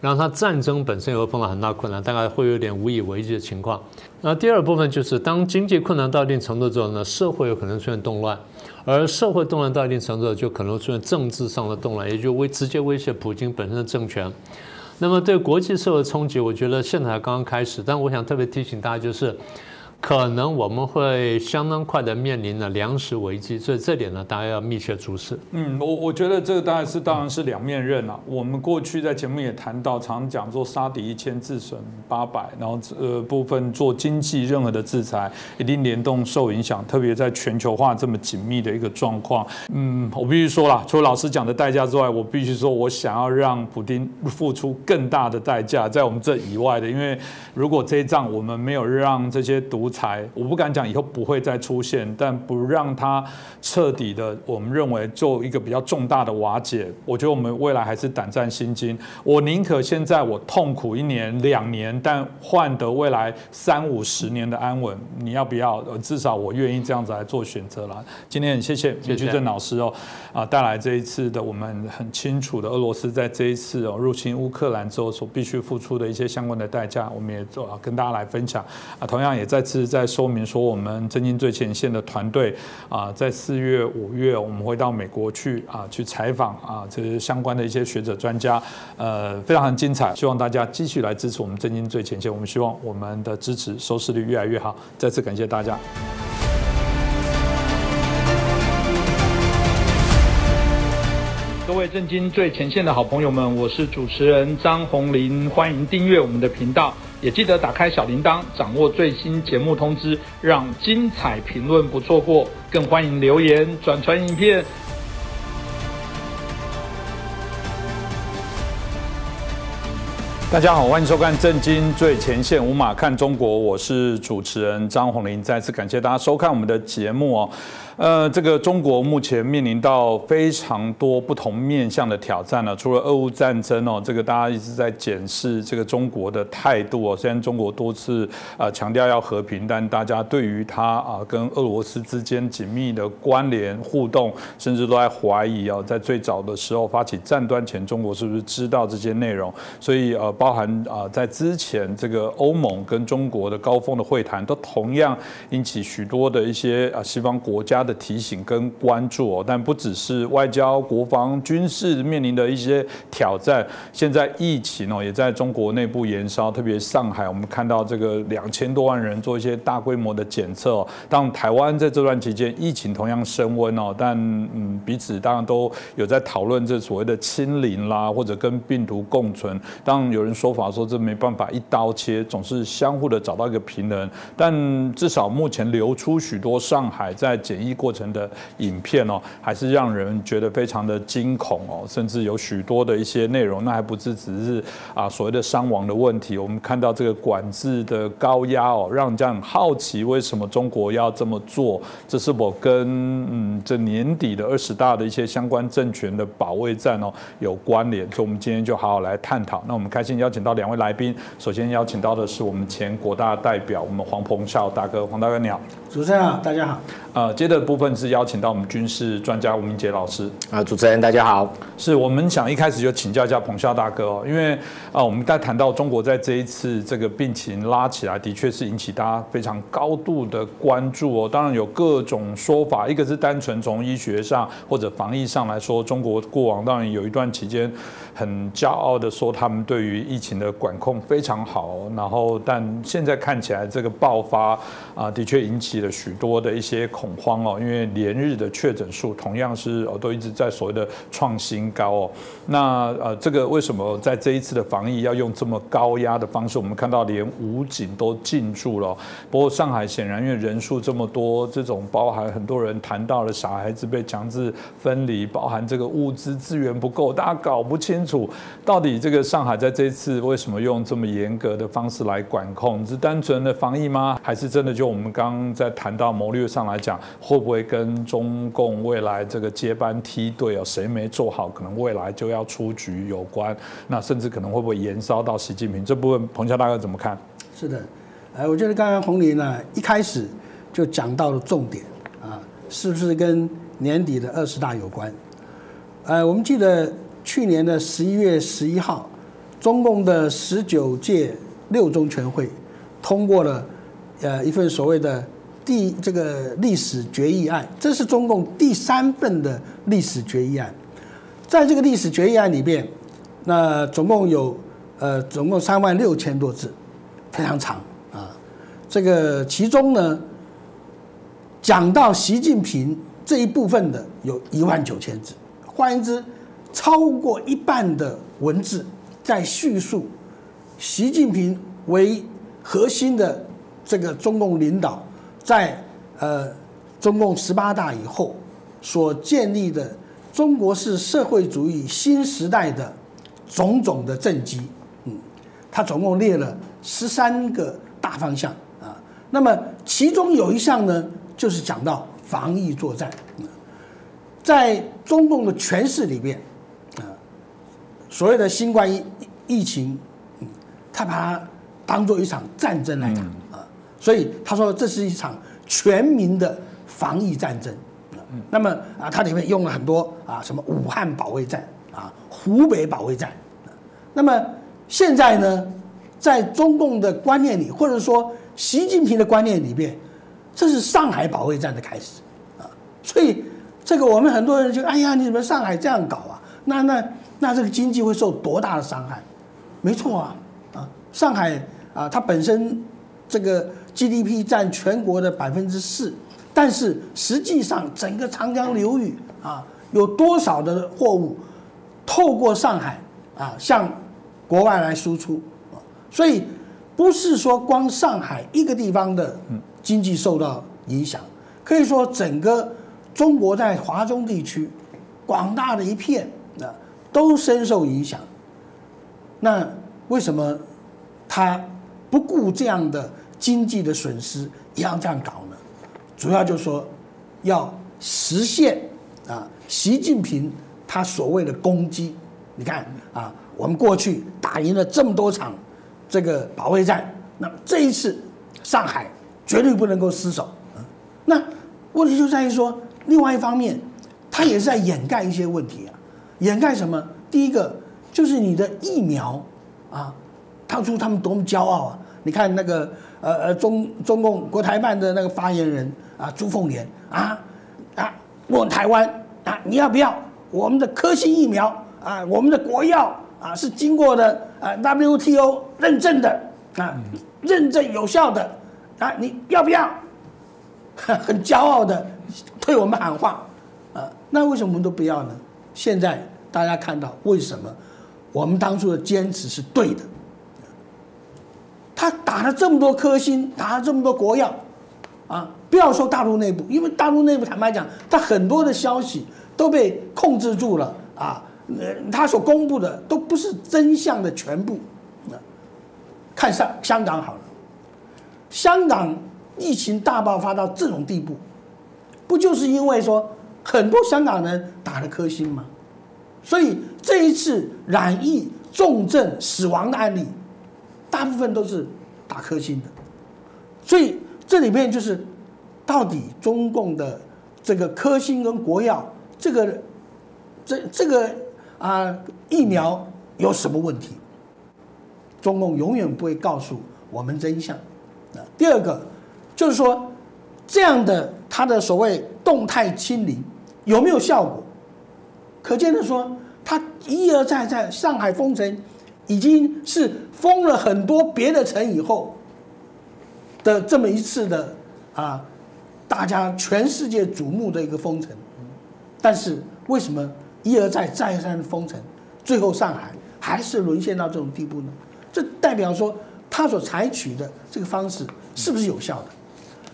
然后它战争本身也会碰到很大困难，大概会有点无以为继的情况。那第二部分就是当经济困难到一定程度之后呢，社会有可能出现动乱，而社会动乱到一定程度就可能出现政治上的动乱，也就直接威胁普京本身的政权。那么对国际社会冲击，我觉得现在才刚刚开始，但我想特别提醒大家就是。可能我们会相当快的面临了粮食危机，所以这点呢，大家要密切注视。我觉得这个当然是两面刃啊。我们过去在节目也谈到，常讲做杀敌1000，自损800，然后部分做经济任何的制裁，一定联动受影响，特别在全球化这么紧密的一个状况。我必须说啦，除了老师讲的代价之外，我必须说我想要让普丁付出更大的代价，在我们这以外的，因为如果这一仗我们没有让这些独裁，我不敢讲以后不会再出现，但不让它彻底的，我们认为做一个比较重大的瓦解，我觉得我们未来还是胆战心惊。我宁可现在我痛苦1年2年，但换得未来3、5、10年的安稳。你要不要？至少我愿意这样子来做选择啦。今天很谢谢李居正老师带来这一次的我们很清楚的俄罗斯在这一次入侵乌克兰之后所必须付出的一些相关的代价，我们也跟大家来分享同样也再次在说明说，我们震惊最前线的团队在4月、5月，我们会到美国去去采访这些相关的一些学者专家，非常精彩。希望大家继续来支持我们震惊最前线，我们希望我们的支持收视率越来越好。再次感谢大家。各位震惊最前线的好朋友们，我是主持人张宏林，欢迎订阅我们的频道。也记得打开小铃铛，掌握最新节目通知，让精彩评论不错过。更欢迎留言、转传影片。大家好，欢迎收看《震惊最前线》，无马看中国，我是主持人张宏林。再次感谢大家收看我们的节目这个中国目前面临到非常多不同面向的挑战了。除了俄乌战争这个大家一直在检视这个中国的态度虽然中国多次强调要和平，但大家对于它跟俄罗斯之间紧密的关联互动，甚至都在怀疑在最早的时候发起战端前，中国是不是知道这些内容？所以包含在之前这个欧盟跟中国的高峰的会谈，都同样引起许多的一些西方国家的提醒跟关注但不只是外交、国防、军事面临的一些挑战，现在疫情也在中国内部延烧，特别上海，我们看到这个2000多万人做一些大规模的检测当台湾在这段期间疫情同样升温但彼此当然都有在讨论这所谓的清零啦，或者跟病毒共存。当然有人说法说这没办法一刀切，总是相互的找到一个平衡。但至少目前流出许多上海在检疫过程的影片还是让人觉得非常的惊恐甚至有许多的一些内容，那还不只是所谓的伤亡的问题。我们看到这个管制的高压让人家很好奇，为什么中国要这么做？这是否跟这年底的20大的一些相关政权的保卫战有关联？所以我们今天就好好来探讨。那我们开心邀请到2位来宾，首先邀请到的是我们前国大代表我们黄澎孝大哥，黄大哥你好。主持人好，大家好。接着部分是邀请到我们军事专家吴明杰老师。主持人大家好。是我们想一开始就请教一下彭孝大哥哦，因为我们在谈到中国在这一次这个病情拉起来，的确是引起大家非常高度的关注哦。当然有各种说法，一个是单纯从医学上或者防疫上来说，中国过往当然有一段期间很骄傲的说他们对于疫情的管控非常好，然后但现在看起来这个爆发的确引起了许多的一些恐慌哦，因为连日的确诊数同样是都一直在所谓的创新高哦。那这个为什么在这一次的防疫要用这么高压的方式？我们看到连武警都进驻了。不过上海显然因为人数这么多，这种包含很多人谈到了小孩子被强制分离，包含这个物资资源不够，大家搞不清楚到底这个上海在这一次为什么用这么严格的方式来管控？是单纯的防疫吗？还是真的就我们刚刚在谈到谋略上来讲，会不会跟中共未来这个接班梯队哦，谁没做好，可能未来就要出局有关？那甚至可能会不会延烧到习近平这部分？彭孝大哥怎么看？是的，我觉得刚刚洪林呢一开始就讲到了重点啊，是不是跟年底的20大有关？我们记得去年的11月11号，中共的19届6中全会通过了一份所谓的这个历史决议案，这是中共第3份的历史决议案。在这个历史决议案里边，那总共36000多字，非常长啊。这个其中呢，讲到习近平这一部分的有19000字，换言之，超过一半的文字在叙述习近平为核心的这个中共领导在中共18大以后所建立的中国式社会主义新时代的种种的政绩，他总共列了13个大方向啊。那么其中有一项呢，就是讲到防疫作战，在中共的诠释里边，所谓的新冠疫情，他把它当作一场战争来谈啊，所以他说这是一场全民的防疫战争。那么它里面用了很多什么武汉保卫战湖北保卫战。那么现在呢，在中共的观念里，或者说习近平的观念里边，这是上海保卫战的开始啊。所以这个我们很多人就哎呀，你们上海这样搞啊，那这个经济会受多大的伤害？没错啊，上海它本身这个 GDP 占全国的4%，但是实际上整个长江流域有多少的货物透过上海向国外来输出，所以不是说光上海一个地方的经济受到影响，可以说整个中国在华中地区广大的一片都深受影响。那为什么他不顾这样的经济的损失也要这样搞呢？主要就是说要实现习近平他所谓的攻击。你看我们过去打赢了这么多场这个保卫战，那这一次上海绝对不能够失手。那问题就在于说，另外一方面，他也是在掩盖一些问题掩盖什么？第一个就是你的疫苗当初他们多么骄傲你看那个中共国台办的那个发言人朱凤莲问台湾你要不要我们的科兴疫苗我们的国药是经过的WTO 认证的认证有效的你要不要？很骄傲的对我们喊话那为什么我们都不要呢？现在大家看到为什么我们当初的坚持是对的？他打了这么多科兴，打了这么多国药不要说大陆内部，因为大陆内部坦白讲，他很多的消息都被控制住了他所公布的都不是真相的全部。看香港好了，香港疫情大爆发到这种地步，不就是因为说很多香港人打了科兴吗？所以这一次染疫、重症、死亡的案例，大部分都是打科兴的。所以这里面就是到底中共的这个科兴跟国药这个疫苗有什么问题？中共永远不会告诉我们真相。第二个就是说，这样的它的所谓动态清零有没有效果？可见的说，它一而再在上海封城，已经是封了很多别的城以后的这么一次的大家全世界瞩目的一个封城。但是为什么一而再再而三封城，最后上海还是沦陷到这种地步呢？这代表说他所采取的这个方式是不是有效的？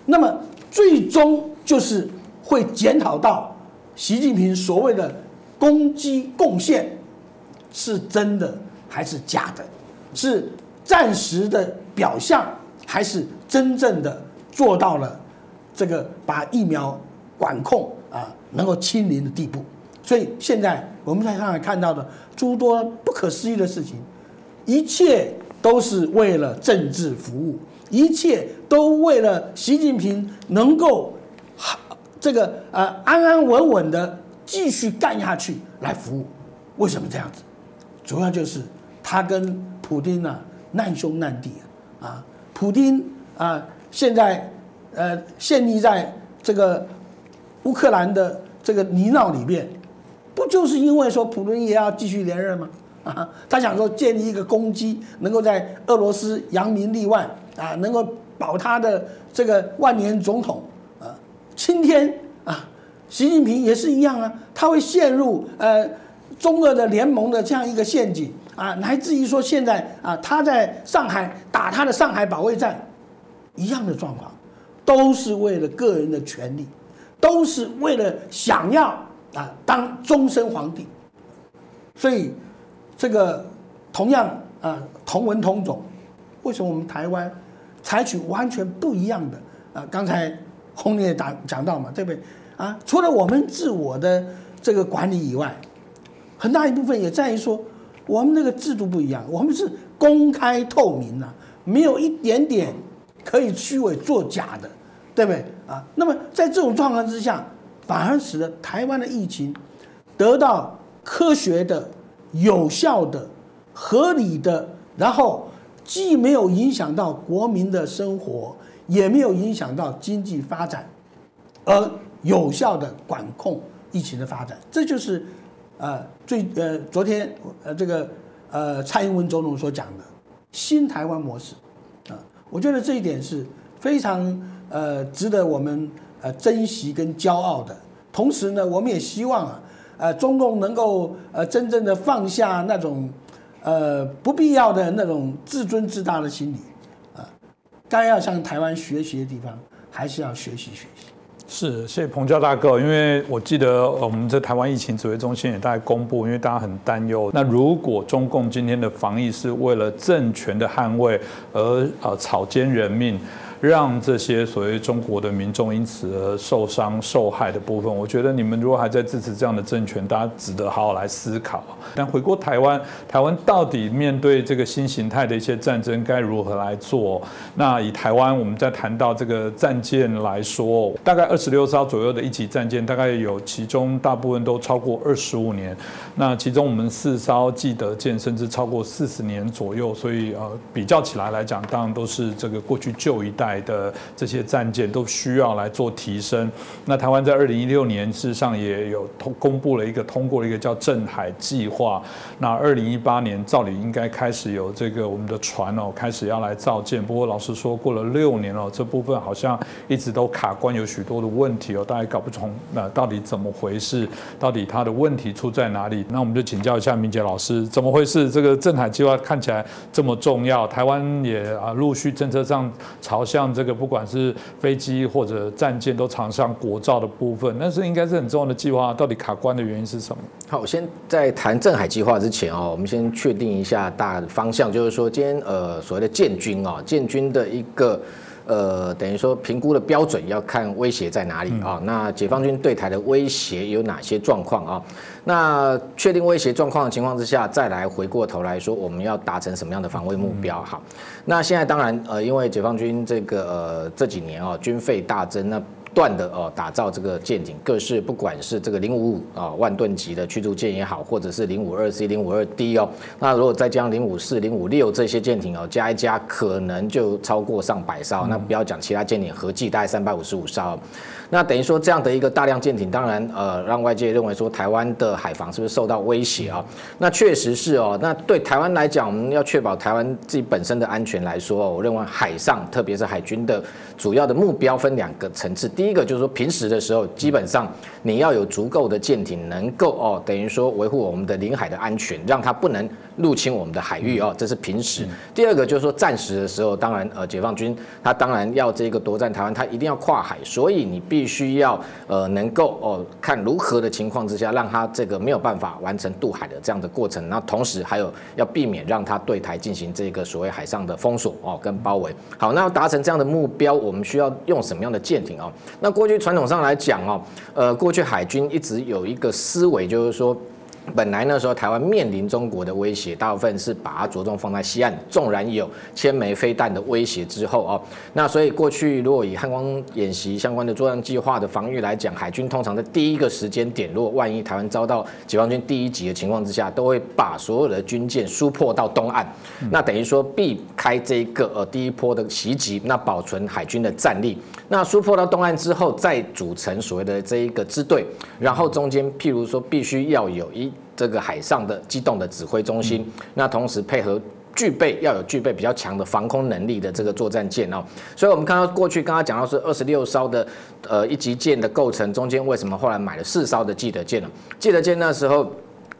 那么最终就是会检讨到习近平所谓的攻击贡献是真的还是假的，是暂时的表象还是真正的做到了这个把疫苗管控能够清零的地步。所以现在我们在上海看到的诸多不可思议的事情，一切都是为了政治服务，一切都为了习近平能够安安稳稳的继续干下去来服务。为什么这样子？主要就是他跟普丁难兄难弟普丁现在陷溺在这个乌克兰的这个泥淖里面，不就是因为说普丁也要继续连任吗？他想说建立一个攻击，能够在俄罗斯扬名立万能够保他的这个万年总统今天习近平也是一样他会陷入中俄的联盟的这样一个陷阱乃至于说现在他在上海打他的上海保卫战一样的状况，都是为了个人的权利，都是为了想要当终身皇帝。所以这个同样同文同种，为什么我们台湾采取完全不一样的刚才洪也讲到嘛，对不对除了我们自我的这个管理以外，很大一部分也在于说我们这个制度不一样，我们是公开透明没有一点点可以虚伪作假的，对不对那么在这种状况之下，反而使得台湾的疫情得到科学的、有效的、合理的，然后既没有影响到国民的生活，也没有影响到经济发展，而有效的管控疫情的发展。这就是昨天蔡英文总统所讲的新台湾模式我觉得这一点是非常值得我们珍惜跟骄傲的。同时呢，我们也希望中共能够真正的放下那种不必要的那种自尊自大的心理该要向台湾学习的地方还是要学习学习。是，谢谢彭教大哥。因为我记得我们在台湾疫情指挥中心也大概公布，因为大家很担忧，那如果中共今天的防疫是为了政权的捍卫而草菅人命，让这些所谓中国的民众因此而受伤受害的部分，我觉得你们如果还在支持这样的政权，大家值得好好来思考。但回过台湾到底面对这个新形态的一些战争该如何来做？那以台湾我们在谈到这个战舰来说，大概26艘左右的一级战舰，大概有其中大部分都超过25年，那其中我们4艘既得舰甚至超过40年左右，所以比较起来讲，当然都是这个过去旧一代的这些战舰都需要来做提升。那台湾在2016年事实上也有通过了一个叫镇海计划。那2018年照理应该开始有这个我们的船开始要来造舰，不过老实说过了6年这部分好像一直都卡关，有许多的问题大家搞不懂到底怎么回事，到底它的问题出在哪里？那我们就请教一下明杰老师，怎么回事？这个镇海计划看起来这么重要，台湾也陆续政策上朝向这个不管是飞机或者战舰都朝向国造的部分，但是应该是很重要的计划，到底卡关的原因是什么？好，我先在谈镇海计划之前我们先确定一下大的方向，就是说今天所谓的建军的一个等于说评估的标准要看威胁在哪里那解放军对台的威胁有哪些状况那确定威胁状况的情况之下，再来回过头来说我们要达成什么样的防卫目标。好，那现在当然因为解放军这几年军费大增，那断的打造这个舰艇，各式不管是这个055万吨级的驱逐舰也好，或者是052C、052D 哦，那如果再加上054、056这些舰艇加一加，可能就超过上百艘。那不要讲其他舰艇，合计大概355艘。那等于说这样的一个大量舰艇，当然让外界认为说台湾的海防是不是受到威胁啊？那确实是哦。那对台湾来讲，我们要确保台湾自己本身的安全来说，我认为海上特别是海军的主要的目标分2个层次。第一个就是说平时的时候，基本上你要有足够的舰艇能够等于说维护我们的领海的安全，让它不能入侵我们的海域这是平时。第二个就是说战时的时候，当然解放军他当然要这个夺占台湾，他一定要跨海，所以你必须要能够看如何的情况之下，让他这个没有办法完成渡海的这样的过程，然后同时还有要避免让他对台进行这个所谓海上的封锁跟包围。好，那要达成这样的目标，我们需要用什么样的舰艇那过去传统上来讲过去海军一直有一个思维，就是说。本来那时候台湾面临中国的威胁，大部分是把它着重放在西岸，纵然有千枚飞弹的威胁之后那所以过去如果以汉光演习相关的作战计划的防御来讲，海军通常在第一个时间点，如果万一台湾遭到解放军第1击的情况之下，都会把所有的军舰输破到东岸，那等于说避开这个第一波的袭击，那保存海军的战力。那输破到东岸之后，再组成所谓的这一个支队，然后中间譬如说必须要有这个海上的机动的指挥中心，那同时配合要有具备比较强的防空能力的这个作战舰所以我们看到过去刚刚讲到是26艘的1级舰的构成，中间为什么后来买了4艘的记得舰呢？记得舰那时候。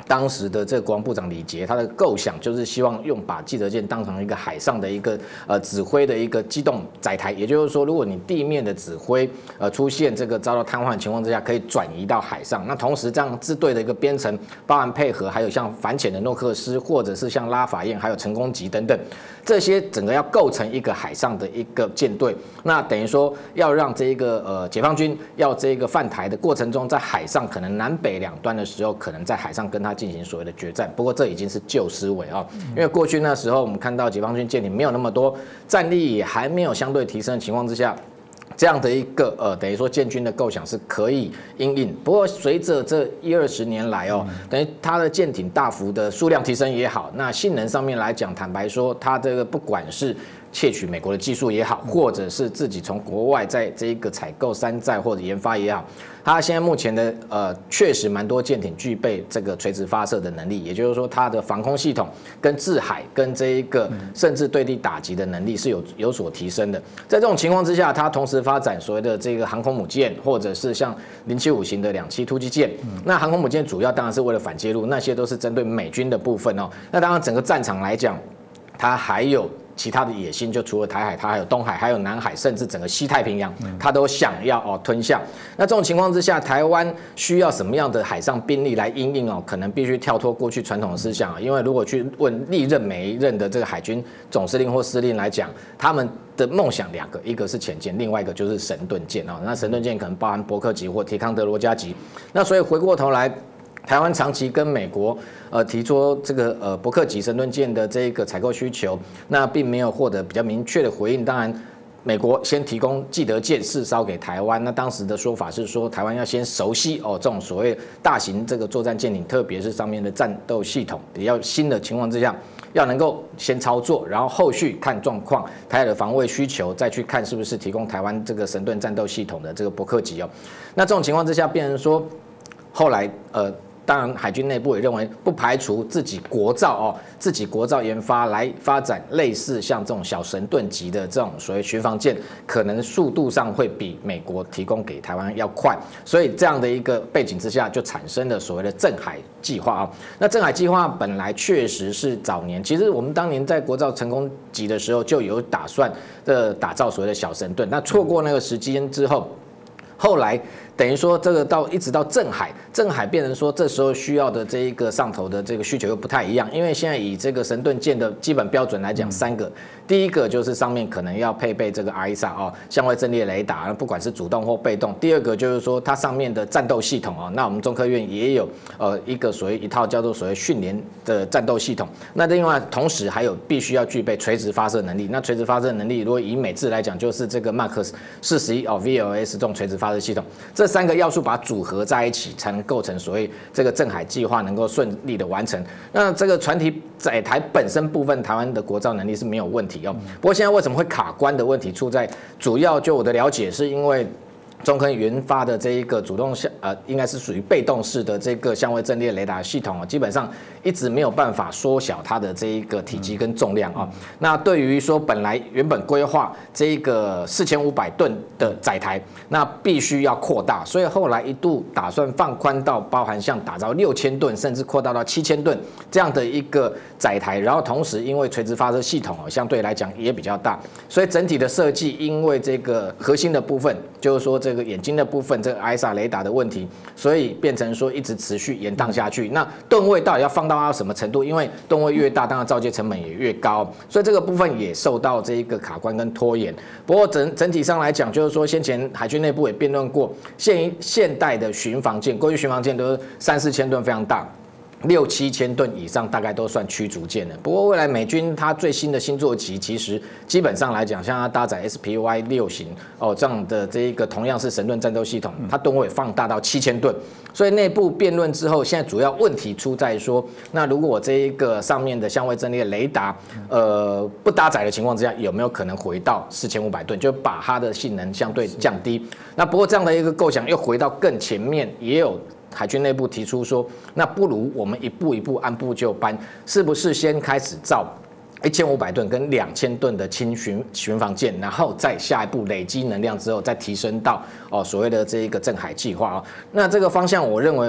当时的这个国防部长李捷，他的构想就是希望把记得舰当成一个海上的一个指挥的一个机动载台，也就是说，如果你地面的指挥出现这个遭到瘫痪的情况之下，可以转移到海上。那同时这样支队的一个编程，包含配合，还有像反潜的诺克斯，或者是像拉法燕，还有成功级等等，这些整个要构成一个海上的一个舰队。那等于说要让这个解放军要这个犯台的过程中，在海上可能南北两端的时候，可能在海上跟他进行所谓的决战。不过这已经是旧思维因为过去那时候我们看到解放军舰艇没有那么多，战力也还没有相对提升的情况之下。这样的一个等于说建军的构想是可以因应，不过随着这10-20年来等于它的舰艇大幅的数量提升也好，那性能上面来讲，坦白说，它这个不管是窃取美国的技术也好，或者是自己从国外在这一个采购山寨或者研发也好，它现在目前的确实蛮多舰艇具备这个垂直发射的能力，也就是说它的防空系统跟制海跟这一个甚至对地打击的能力是有所提升的。在这种情况之下，它同时发展所谓的这个航空母舰，或者是像075型的2栖突击舰。那航空母舰主要当然是为了反介入，那些都是针对美军的部分那当然整个战场来讲，它还有其他的野心，就除了台海，它还有东海，还有南海，甚至整个西太平洋，它都想要吞下。那这种情况之下，台湾需要什么样的海上兵力来因应可能必须跳脱过去传统的思想因为如果去问历任每一任的这个海军总司令或司令来讲，他们的梦想2个，一个是潜舰，另外一个就是神盾舰那神盾舰可能包含伯克级或提康德罗加级。那所以回过头来。台湾长期跟美国提出这个伯克级神盾舰的这个采购需求，那并没有获得比较明确的回应。当然，美国先提供记得舰4艘给台湾，那当时的说法是说，台湾要先熟悉这种所谓大型这个作战舰艇，特别是上面的战斗系统比较新的情况之下，要能够先操作，然后后续看状况，台海的防卫需求，再去看是不是提供台湾这个神盾战斗系统的这个伯克级那这种情况之下，变成说，后来当然，海军内部也认为不排除自己国造自己国造研发来发展类似像这种小神盾级的这种所谓巡防舰，可能速度上会比美国提供给台湾要快。所以这样的一个背景之下，就产生了所谓的镇海计划那镇海计划本来确实是早年，其实我们当年在国造成功级的时候就有打算打造所谓的小神盾，那错过那个时间之后。后来等于说这个一直到镇海变成说这时候需要的这一个上头的这个需求又不太一样，因为现在以这个神盾舰的基本标准来讲，3个，第一个就是上面可能要配备这个 AESA 哦，相位阵列雷达，不管是主动或被动。第二个就是说它上面的战斗系统哦，那我们中科院也有一个一套叫做所谓训练的战斗系统。那另外同时还有必须要具备垂直发射能力。那垂直发射能力，如果以美制来讲，就是这个 Mark 41哦 VLS 这种垂直发射系统。这3个要素把它组合在一起，才能构成所谓这个镇海计划能够顺利的完成。那这个船体载台本身部分，台湾的国造能力是没有问题哦。不过现在为什么会卡关的问题出在，主要就我的了解，是因为中科研发的这一个主动应该是属于被动式的这个相位阵列雷达系统基本上一直没有办法缩小它的这一个体积跟重量啊。那对于说原本规划这一个4500吨的载台，那必须要扩大，所以后来一度打算放宽到包含像打造6000吨，甚至扩大到7000吨这样的一个载台。然后同时因为垂直发射系统相对来讲也比较大，所以整体的设计因为这个核心的部分，就是说这个眼睛的部分，这个 AESA 雷达的问题，所以变成说一直持续延宕下去。那吨位到底要放到什么程度？因为吨位越大，当然造舰成本也越高，所以这个部分也受到这一个卡关跟拖延。不过整体上来讲，就是说先前海军内部也辩论过，现代的巡防舰，过去巡防舰都是3、4千吨非常大。6、7千吨以上大概都算驱逐舰了。不过未来美军它最新的新座级，其实基本上来讲，像它搭载 SPY 6型这样的这一个同样是神盾战斗系统，它吨位放大到7000吨。所以内部辩论之后，现在主要问题出在说，那如果我这一个上面的相位阵列雷达不搭载的情况之下，有没有可能回到4500吨，就把它的性能相对降低？那不过这样的一个构想又回到更前面，也有海军内部提出说，那不如我们一步一步按部就班，是不是先开始造1500吨跟2000吨的轻巡防舰，然后再下一步累积能量之后，再提升到所谓的这一个镇海计划那这个方向，我认为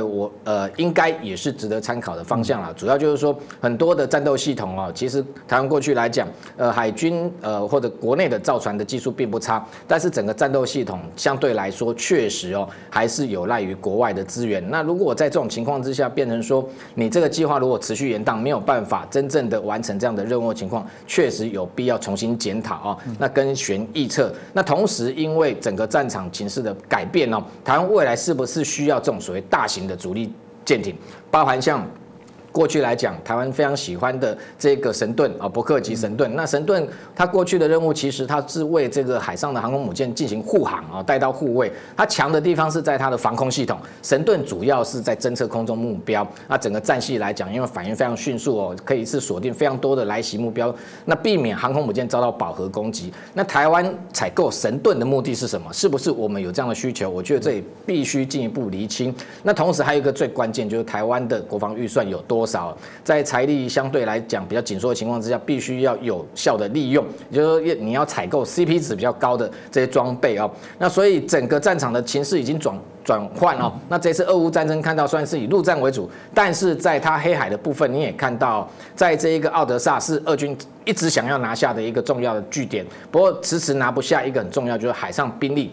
应该也是值得参考的方向啦。主要就是说，很多的战斗系统其实台湾过去来讲，海军或者国内的造船的技术并不差，但是整个战斗系统相对来说，确实还是有赖于国外的资源。那如果在这种情况之下，变成说你这个计划如果持续延宕，没有办法真正的完成这样的任务情况，确实有必要重新检讨那跟悬臆测。那同时，因为整个战场情势的改变台湾未来是不是需要这种所谓大型的主力舰艇，包含像过去来讲，台湾非常喜欢的这个神盾伯克级神盾。那神盾它过去的任务其实它是为这个海上的航空母舰进行护航带到护卫。它强的地方是在它的防空系统，神盾主要是在侦测空中目标。那整个战系来讲，因为反应非常迅速可以是锁定非常多的来袭目标，那避免航空母舰遭到饱和攻击。那台湾采购神盾的目的是什么？是不是我们有这样的需求？我觉得这也必须进一步厘清。那同时还有一个最关键，就是台湾的国防预算有多少，在财力相对来讲比较紧缩的情况之下，必须要有效的利用，也就是说你要采购 CP 值比较高的这些装备那所以整个战场的情势已经转换那这次俄乌战争看到算是以陆战为主，但是在它黑海的部分，你也看到，在这一个奥德萨是俄军一直想要拿下的一个重要的据点，不过迟迟拿不下。一个很重要就是海上兵力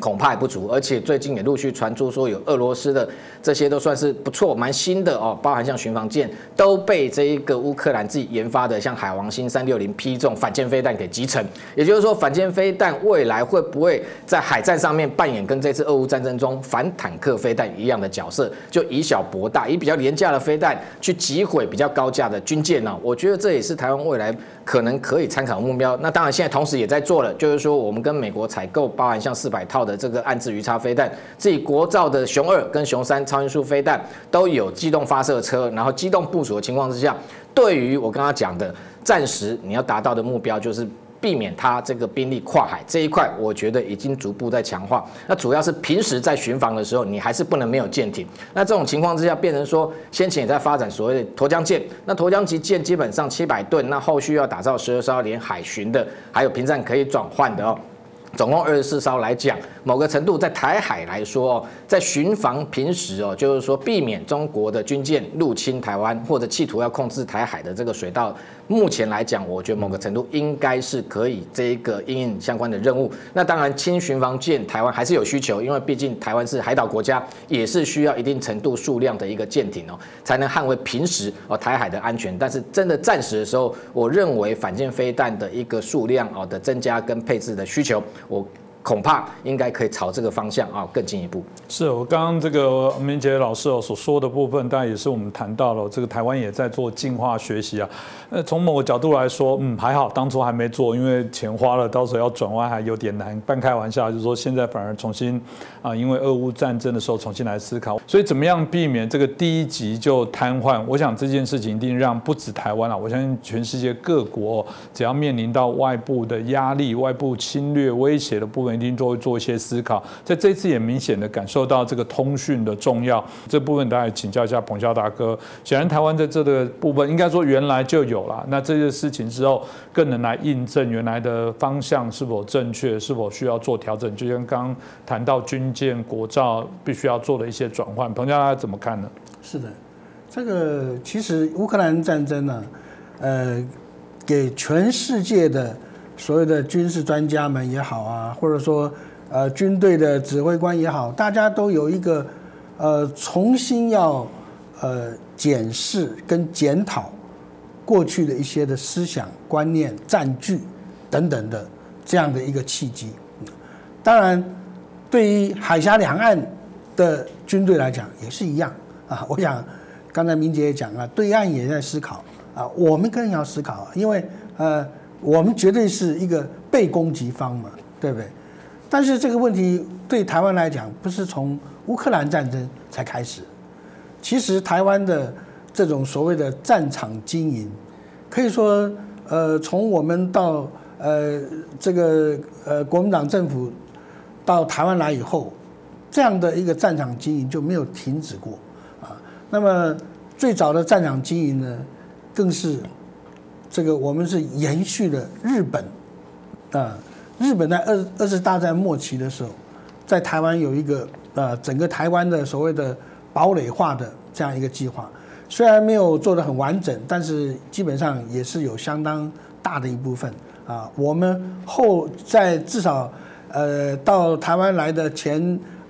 恐怕也不足，而且最近也陆续传出说有俄罗斯的这些都算是不错蛮新的包含像巡防舰都被这一个乌克兰自己研发的像海王星360P 这种反舰飞弹给击沉。也就是说，反舰飞弹未来会不会在海战上面扮演跟这次俄乌战争中反坦克飞弹一样的角色，就以小博大，以比较廉价的飞弹去击毁比较高价的军舰呢？我觉得这也是台湾未来可能可以参考的目标。那当然现在同时也在做了，就是说我们跟美国采购包含像400套的这个暗制鱼叉飞弹，自己国造的熊2跟熊3超音速飞弹都有机动发射车，然后机动部署的情况之下，对于我刚刚讲的暂时你要达到的目标，就是避免它这个兵力跨海这一块，我觉得已经逐步在强化。那主要是平时在巡防的时候，你还是不能没有舰艇。那这种情况之下，变成说先前也在发展所谓的沱江舰。那沱江级舰基本上700吨，那后续要打造12艘连海巡的，还有平战可以转换的总共24艘来讲，某个程度在台海来说，在巡防平时就是说避免中国的军舰入侵台湾，或者企图要控制台海的这个水道，目前来讲，我觉得某个程度应该是可以这一个因应相关的任务。那当然，轻巡防舰台湾还是有需求，因为毕竟台湾是海岛国家，也是需要一定程度数量的一个舰艇才能捍卫平时台海的安全。但是真的战时的时候，我认为反舰飞弹的一个数量的增加跟配置的需求，我恐怕应该可以朝这个方向更进一步。是我刚刚这个明杰老师所说的部分，当然也是我们谈到了这个台湾也在做进化学习啊。从某个角度来说，还好当初还没做，因为钱花了，到时候要转弯还有点难。半开玩笑，就是说现在反而重新因为俄乌战争的时候重新来思考，所以怎么样避免这个第一级就瘫痪？我想这件事情一定让不止台湾我相信全世界各国只要面临到外部的压力、外部侵略威胁的部分，一定都会做一些思考。在这次也明显的感受到这个通讯的重要，这部分大家请教一下彭潇大哥。显然台湾在这个部分应该说原来就有了，那这些事情之后更能来印证原来的方向是否正确，是否需要做调整。就像刚刚谈到军舰国造必须要做的一些转换，彭教授怎么看呢？是的，这个其实乌克兰战争呢，给全世界的所谓的军事专家们也好啊，或者说军队的指挥官也好，大家都有一个重新要检视跟检讨过去的一些的思想观念、战具等等的这样的一个契机。当然，对于海峡两岸的军队来讲也是一样啊。我想刚才明杰也讲了，对岸也在思考啊，我们更要思考，因为我们绝对是一个被攻击方嘛，对不对？但是这个问题对台湾来讲，不是从乌克兰战争才开始。其实台湾的这种所谓的战场经营，可以说从我们到这个国民党政府到台湾来以后，这样的一个战场经营就没有停止过啊。那么最早的战场经营呢，更是这个我们是延续了日本日本在二次大战末期的时候，在台湾有一个整个台湾的所谓的堡垒化的这样一个计划，虽然没有做得很完整，但是基本上也是有相当大的一部分啊。我们在至少到台湾来的前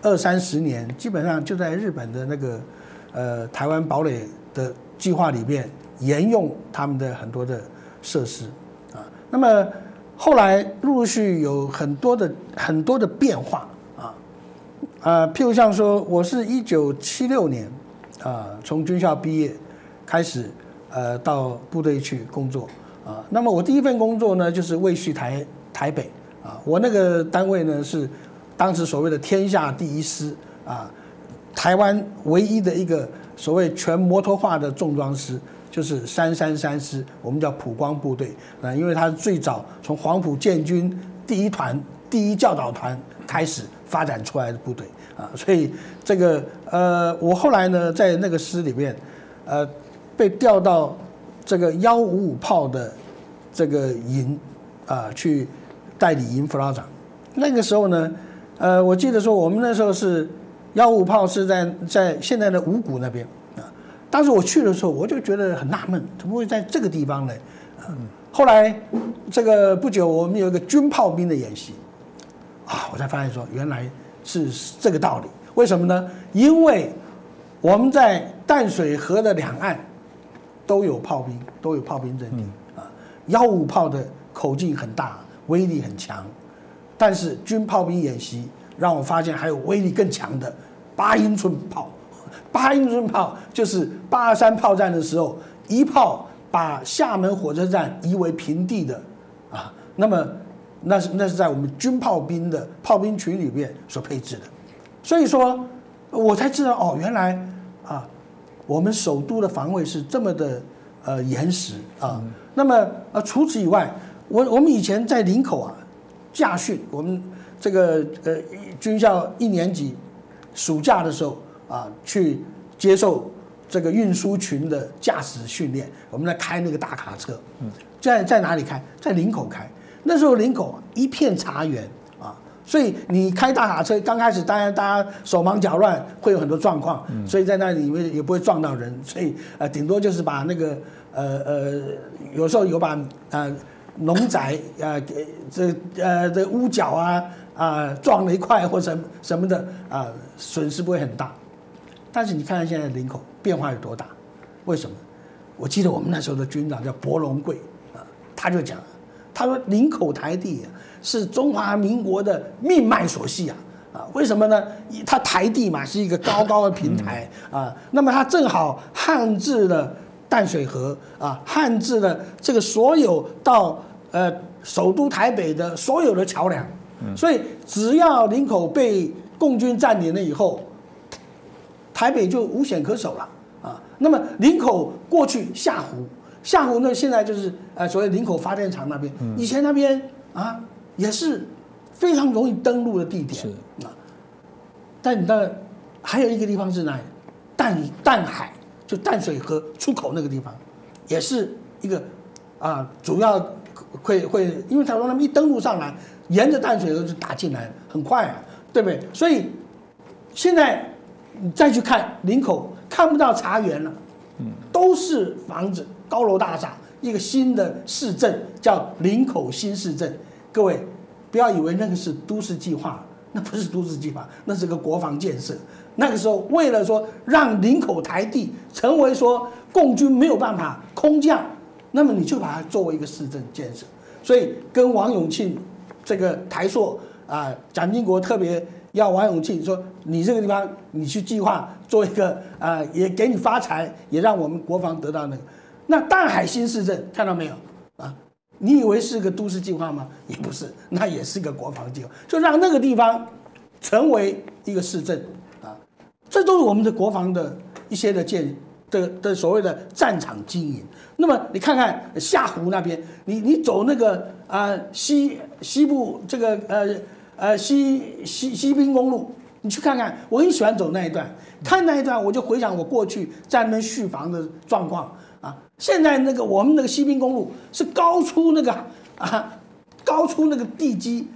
20-30年，基本上就在日本的那个台湾堡垒的计划里面沿用他们的很多的设施啊。那么后来陆陆续有很多的变化譬如像说，我是1976年从军校毕业开始到部队去工作那么我第一份工作呢就是卫戍台北我那个单位呢是当时所谓的天下第一师台湾唯一的一个所谓全摩托化的重装师，就是333师，我们叫普光部队因为它是最早从黄埔建军第一教导团开始发展出来的部队所以这个我后来呢在那个师里面被调到这个155炮的这个营去代理营辅导长。那个时候呢我记得说我们那时候是155炮是在现在的五股那边当时我去的时候我就觉得很纳闷，怎么会在这个地方呢后来这个不久我们有一个军炮兵的演习我才发现说原来是这个道理。为什么呢？因为我们在淡水河的两岸都有炮兵阵地155炮的口径很大，威力很强，但是军炮兵演习让我发现还有威力更强的8英寸炮。8英寸炮就是823炮战的时候，一炮把厦门火车站夷为平地的那么那是在我们军炮兵的炮兵群里面所配置的。所以说我才知道原来我们首都的防卫是这么的严实那么除此以外，我们以前在林口驾训，我们这个军校1年级暑假的时候去接受这个运输群的驾驶训练，我们在开那个大卡车在哪里开？在林口开。那时候林口一片茶园所以你开大卡车刚开始，当然大家手忙脚乱，会有很多状况，所以在那里面也不会撞到人，所以顶多就是把那个有时候有把农宅给这屋角撞了一块或什么的损失不会很大，但是你看看现在林口变化有多大？为什么？我记得我们那时候的军长叫柏龙贵他就讲，他说林口台地是中华民国的命脉所系为什么呢？它台地嘛是一个高高的平台那么它正好汉治了淡水河汉治了这个所有到首都台北的所有的桥梁，所以只要林口被共军占领了以后，台北就无险可守了那么林口过去下湖呢，现在就是所谓林口发电厂那边，以前那边也是非常容易登陆的地点但你的还有一个地方是哪里？淡海，就淡水河出口那个地方，也是一个主要会，因为他说他们一登陆上来，沿着淡水河就打进来，很快对不对？所以现在你再去看林口，看不到茶园了，都是房子、高楼大厦，一个新的市镇叫林口新市镇。各位不要以为那个是都市计划，那不是都市计划，那是个国防建设。那个时候为了说让林口台地成为说共军没有办法空降，那么你就把它作为一个市政建设。所以跟王永庆这个台塑蒋经国特别要王永庆说，你这个地方你去计划做一个也给你发财，也让我们国防得到那个。那淡海新市镇看到没有你以为是个都市计划吗？也不是，那也是个国防计划，就让那个地方成为一个市镇这都是我们的国防的一些的所谓的战场经营。那么你看看下湖那边，你走那个西部这个西滨公路，你去看看，我很喜欢走那一段，看那一段我就回想我过去在那边续防的状况现在那个我们那个西滨公路是高出那个地基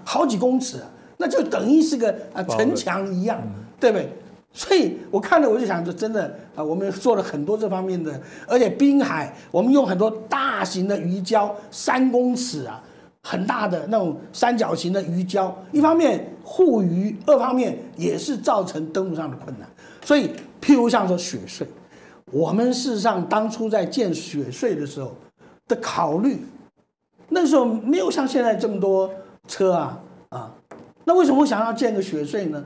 好几公尺那就等于是个城墙一样，对不对？所以我看了我就想说，真的我们做了很多这方面的，而且滨海我们用很多大型的鱼礁，3公尺很大的那种三角形的鱼礁，一方面护鱼，二方面也是造成登陆上的困难。所以譬如像说雪隧，我们事实上当初在建雪隧的时候的考虑，那时候没有像现在这么多车那为什么会想要建个雪隧呢？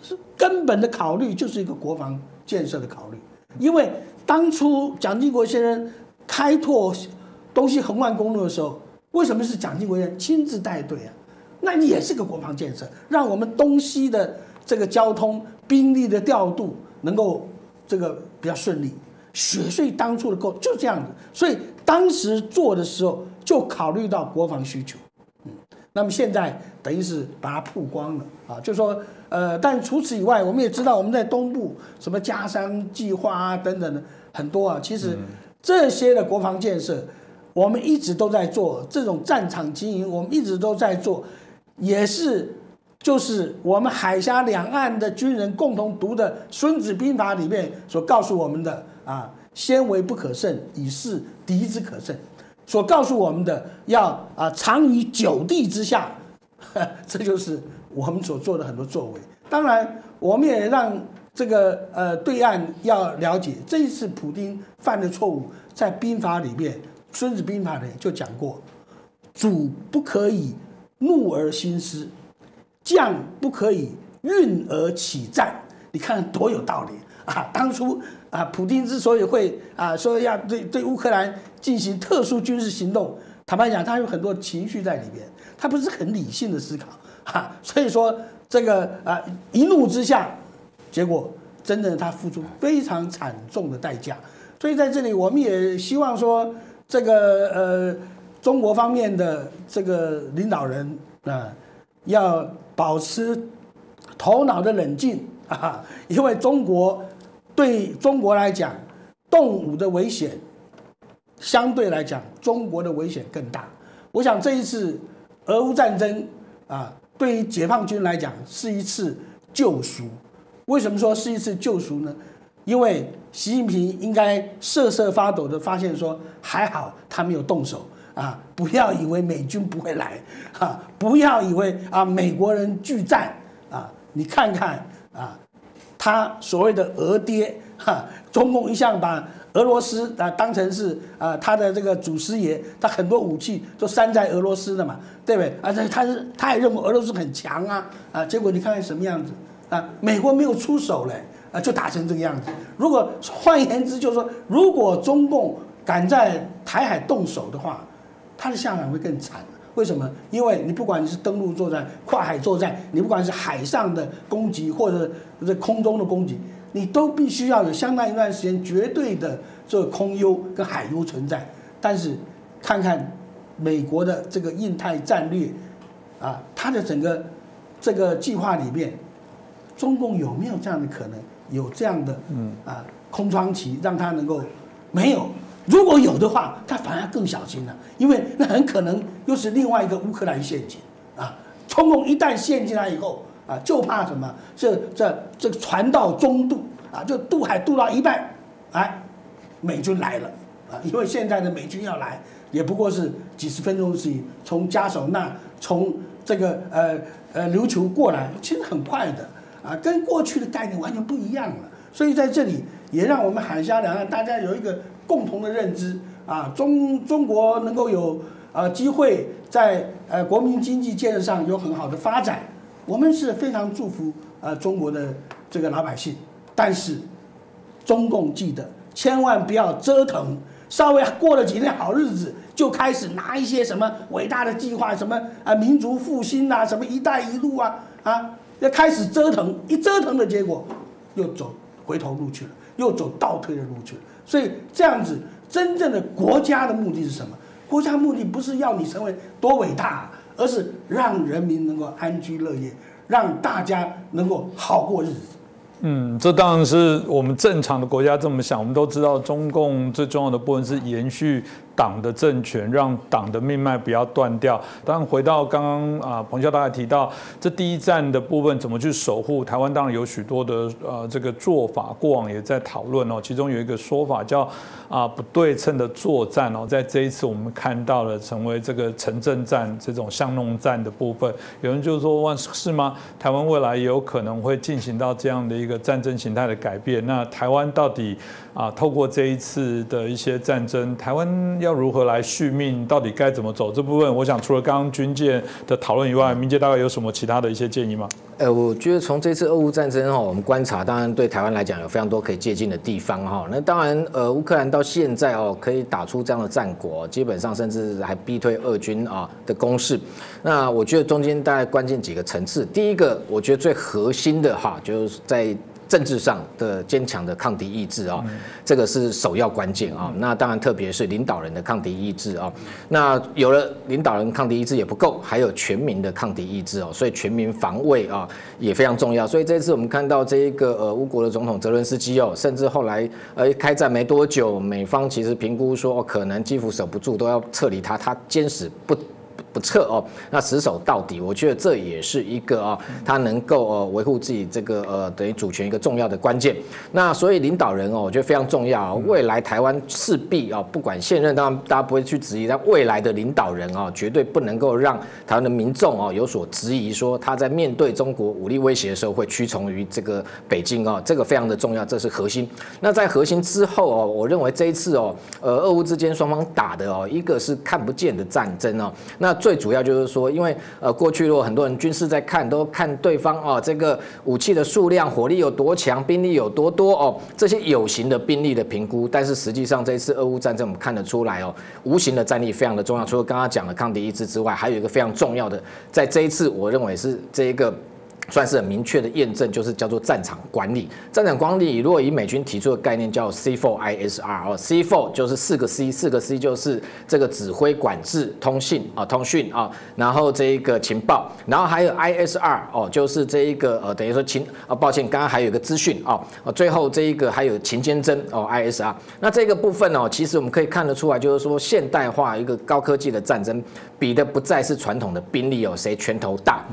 是根本的考虑就是一个国防建设的考虑，因为当初蒋经国先生开拓东西横贯公路的时候，为什么是蒋经国先生亲自带队那也是个国防建设，让我们东西的这个交通兵力的调度能够这个比较顺利。雪隧当初的就这样子，所以当时做的时候就考虑到国防需求。那么现在等于是把它曝光了就说但除此以外，我们也知道我们在东部什么嘉山计划等等的很多其实这些的国防建设，我们一直都在做，这种战场经营我们一直都在做，也是就是我们海峡两岸的军人共同读的《孙子兵法》里面所告诉我们的先为不可胜，以示敌之可胜。所告诉我们的要藏于九地之下，这就是我们所做的很多作为。当然，我们也让这个对岸要了解，这一次普丁犯的错误，在兵法里面，《孙子兵法》里就讲过：主不可以怒而兴师，将不可以运而起战。你看多有道理当初普丁之所以会说要对乌克兰进行特殊军事行动，坦白讲，他有很多情绪在里边，他不是很理性的思考所以说这个一怒之下，结果真的他付出非常惨重的代价。所以在这里，我们也希望说，这个中国方面的这个领导人要保持头脑的冷静因为对中国来讲，动武的危险相对来讲，中国的危险更大。我想这一次俄乌战争对于解放军来讲是一次救赎。为什么说是一次救赎呢？因为习近平应该瑟瑟发抖的发现说，还好他没有动手啊！不要以为美军不会来啊！不要以为啊美国人拒战啊！你看看啊，他所谓的俄爹哈，中共一向把俄罗斯当成是他的这个祖师爷，他很多武器都山寨俄罗斯的嘛，对不对？而且他也认为俄罗斯很强啊，结果你看看什么样子啊？美国没有出手嘞。就打成这个样子。如果换言之，就是说，如果中共敢在台海动手的话，它的下场会更惨。为什么？因为你不管你是登陆作战、跨海作战，你不管是海上的攻击或者是空中的攻击，你都必须要有相当一段时间绝对的这个空优跟海优存在。但是看看美国的这个印太战略啊，它的整个这个计划里面，中共有没有这样的可能？有这样的空窗期，让他能够没有。如果有的话，他反而更小心了，因为那很可能又是另外一个乌克兰陷阱啊。中共一旦陷进来以后啊，就怕什么？这船到中渡啊，就渡海渡到一半，哎，美军来了啊！因为现在的美军要来，也不过是几十分钟的事情，从加手纳从这个琉球过来，其实很快的。跟过去的概念完全不一样了，所以在这里也让我们海峡两岸大家有一个共同的认知啊，中国能够有机会在国民经济建设上有很好的发展，我们是非常祝福中国的这个老百姓，但是中共记得千万不要折腾，稍微过了几天好日子，就开始拿一些什么伟大的计划，什么民族复兴啊，什么一带一路要开始折腾，一折腾的结果，又走回头路去了，又走倒退的路去了。所以这样子，真正的国家的目的是什么？国家目的不是要你成为多伟大，而是让人民能够安居乐业，让大家能够好过日子。这当然是我们正常的国家这么想。我们都知道，中共最重要的部分是延续党的政权，让党的命脉不要断掉。当然，回到刚刚彭教大家提到这第一站的部分怎么去守护台湾，当然有许多的这个做法，过往也在讨论哦。其中有一个说法叫不对称的作战哦，在这一次我们看到了成为这个城镇战这种巷弄战的部分。有人就说是吗？台湾未来也有可能会进行到这样的一个战争形态的改变。那台湾到底透过这一次的一些战争，台湾要如何来续命？到底该怎么走？这部分，我想除了刚刚军舰的讨论以外，明介大概有什么其他的一些建议吗？我觉得从这次俄乌战争我们观察，当然对台湾来讲有非常多可以借鉴的地方那当然，乌克兰到现在可以打出这样的战果，基本上甚至还逼退俄军的攻势。那我觉得中间大概关键几个层次，第一个，我觉得最核心的就是在政治上的坚强的抗敌意志这个是首要关键那当然，特别是领导人的抗敌意志那有了领导人抗敌意志也不够，还有全民的抗敌意志所以全民防卫也非常重要。所以这次我们看到这一个乌国的总统泽伦斯基甚至后来开战没多久，美方其实评估说可能基辅守不住，都要撤离他坚持不撤那死守到底，我觉得这也是一个他能够维护自己这个等于主权一个重要的关键。那所以领导人我觉得非常重要未来台湾势必不管现任，当然大家不会去质疑，但未来的领导人绝对不能够让台湾的民众有所质疑，说他在面对中国武力威胁的时候会屈从于这个北京这个非常的重要，这是核心。那在核心之后我认为这一次俄乌之间双方打的一个是看不见的战争那最主要就是说，因为过去如果很多人军事在看，都看对方这个武器的数量、火力有多强、兵力有多多这些有形的兵力的评估。但是实际上这一次俄乌战争，我们看得出来无形的战力非常的重要。除了刚刚讲的抗敌意志之外，还有一个非常重要的，在这一次我认为是这一个。算是很明确的验证，就是叫做战场管理。战场管理如果以美军提出的概念叫 C4ISR，C4 就是4个 C，4个 C 就是这个指挥、管制、通讯然后这一个情报，然后还有 ISR 就是这一个等于说抱歉，刚刚还有一个资讯最后这一个还有勤监侦ISR。那这个部分其实我们可以看得出来，就是说现代化一个高科技的战争，比的不再是传统的兵力谁拳头大。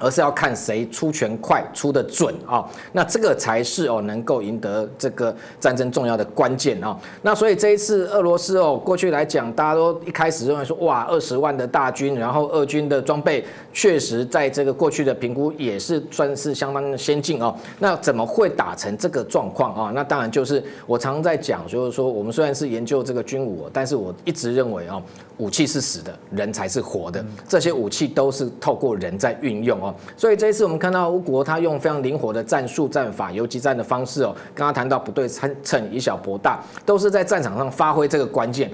而是要看谁出拳快、出得准啊。那这个才是能够赢得这个战争重要的关键啊。那所以这一次俄罗斯过去来讲，大家都一开始认为说，哇，20万的大军，然后俄军的装备确实在这个过去的评估也是算是相当的先进哦。那怎么会打成这个状况啊？那当然就是我常在讲，就是说我们虽然是研究这个军武，但是我一直认为武器是死的，人才是活的。这些武器都是透过人在运用哦。所以这一次我们看到乌国他用非常灵活的战术战法、游击战的方式刚刚谈到不对称、以小博大，都是在战场上发挥这个关键。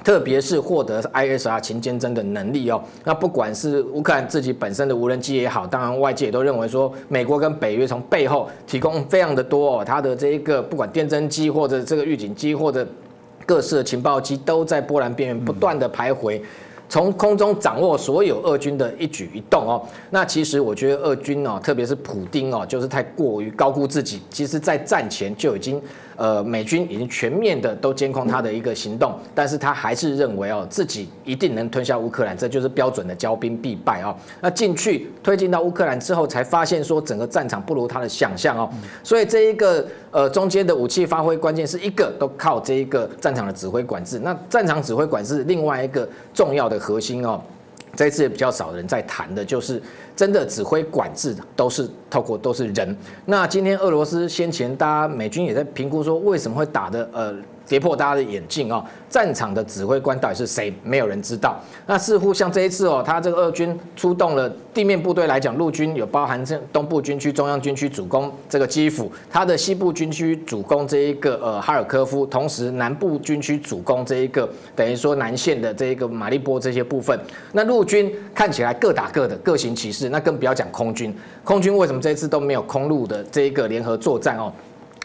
特别是获得 ISR 勤监侦的能力那不管是乌克兰自己本身的无人机也好，当然外界也都认为说，美国跟北约从背后提供非常的多它的这一个不管电侦机或者这个预警机或者各式的情报机都在波兰边缘不断的徘徊。从空中掌握所有俄军的一举一动那其实我觉得俄军特别是普丁就是太过于高估自己。其实，在战前就已经美军已经全面的都监控他的一个行动，但是他还是认为自己一定能吞下乌克兰，这就是标准的骄兵必败那进去推进到乌克兰之后，才发现说整个战场不如他的想象所以这一个中间的武器发挥关键是一个都靠这一个战场的指挥管制。那战场指挥管制另外一个重要的核心这一次也比较少人在谈的，就是真的指挥管制都是人。那今天俄罗斯先前大家美军也在评估说，为什么会打的跌破大家的眼镜战场的指挥官到底是谁？没有人知道。那似乎像这一次他这个俄军出动了地面部队来讲，陆军有包含东部军区、中央军区主攻这个基辅，他的西部军区主攻这一个哈尔科夫，同时南部军区主攻这一个等于说南线的这一个马利波这些部分。那陆军看起来各打各的，各行其事。那更不要讲空军，空军为什么这一次都没有空陆的这一个联合作战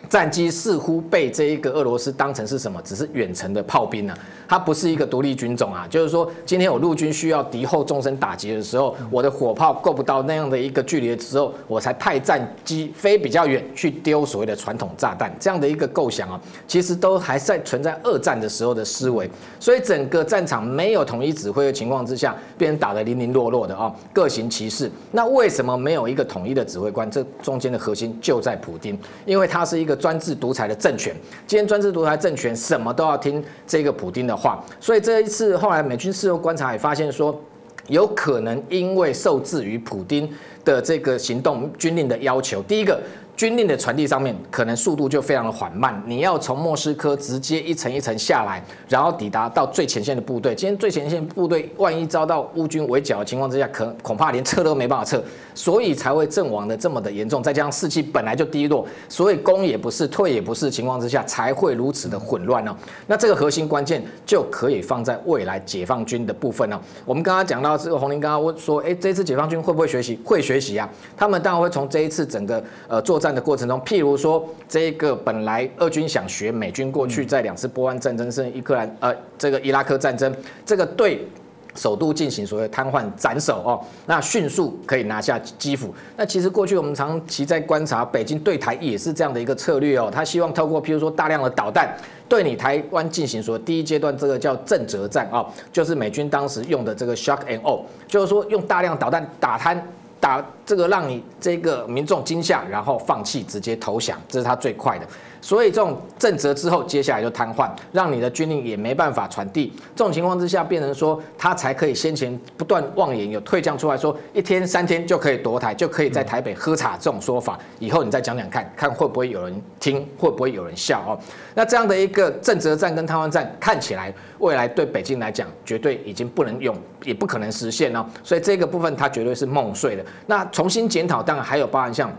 战机似乎被这一个俄罗斯当成是什么？只是远程的炮兵它不是一个独立军种就是说，今天我陆军需要敌后纵深打击的时候，我的火炮够不到那样的一个距离的时候，我才派战机飞比较远去丢所谓的传统炸弹。这样的一个构想其实都还在存在二战的时候的思维。所以整个战场没有统一指挥的情况之下，被人打得零零落落的各行其事。那为什么没有一个统一的指挥官？这中间的核心就在普丁，因为他是一个专制独裁的政权。今天专制独裁政权什么都要听这个普丁的话，所以这一次后来美军事后观察也发现说，有可能因为受制于普丁的这个行动军令的要求，第一个，军令的传递上面可能速度就非常的缓慢，你要从莫斯科直接一层一层下来，然后抵达到最前线的部队。今天最前线部队万一遭到乌军围剿的情况之下，恐怕连撤都没办法撤，所以才会阵亡的这么的严重。再加上士气本来就低落，所以攻也不是，退也不是情况之下，才会如此的混乱那这个核心关键就可以放在未来解放军的部分我们刚刚讲到这个洪林刚刚问说，这次解放军会不会学习？会学习他们当然会从这一次整个作战的过程中，譬如说这个本来俄军想学美军过去在2次波湾战争甚至这个伊拉克战争，这个对首都进行所谓瘫痪斩首那迅速可以拿下基辅。那其实过去我们长期在观察北京对台也是这样的一个策略他希望透过譬如说大量的导弹对你台湾进行所谓第一阶段这个叫震慑战就是美军当时用的这个 shock and awe， 就是说用大量导弹打这个让你这个民众惊吓，然后放弃直接投降，这是他最快的。所以这种震慑之后，接下来就瘫痪，让你的军令也没办法传递。这种情况之下，变成说他才可以先前不断妄言有退将出来说1天3天就可以夺台，就可以在台北喝茶这种说法。以后你再讲讲看，看会不会有人听，会不会有人笑那这样的一个震慑战跟瘫痪战，看起来未来对北京来讲，绝对已经不能用，也不可能实现所以这个部分它绝对是梦碎的。那重新检讨，当然还有包含像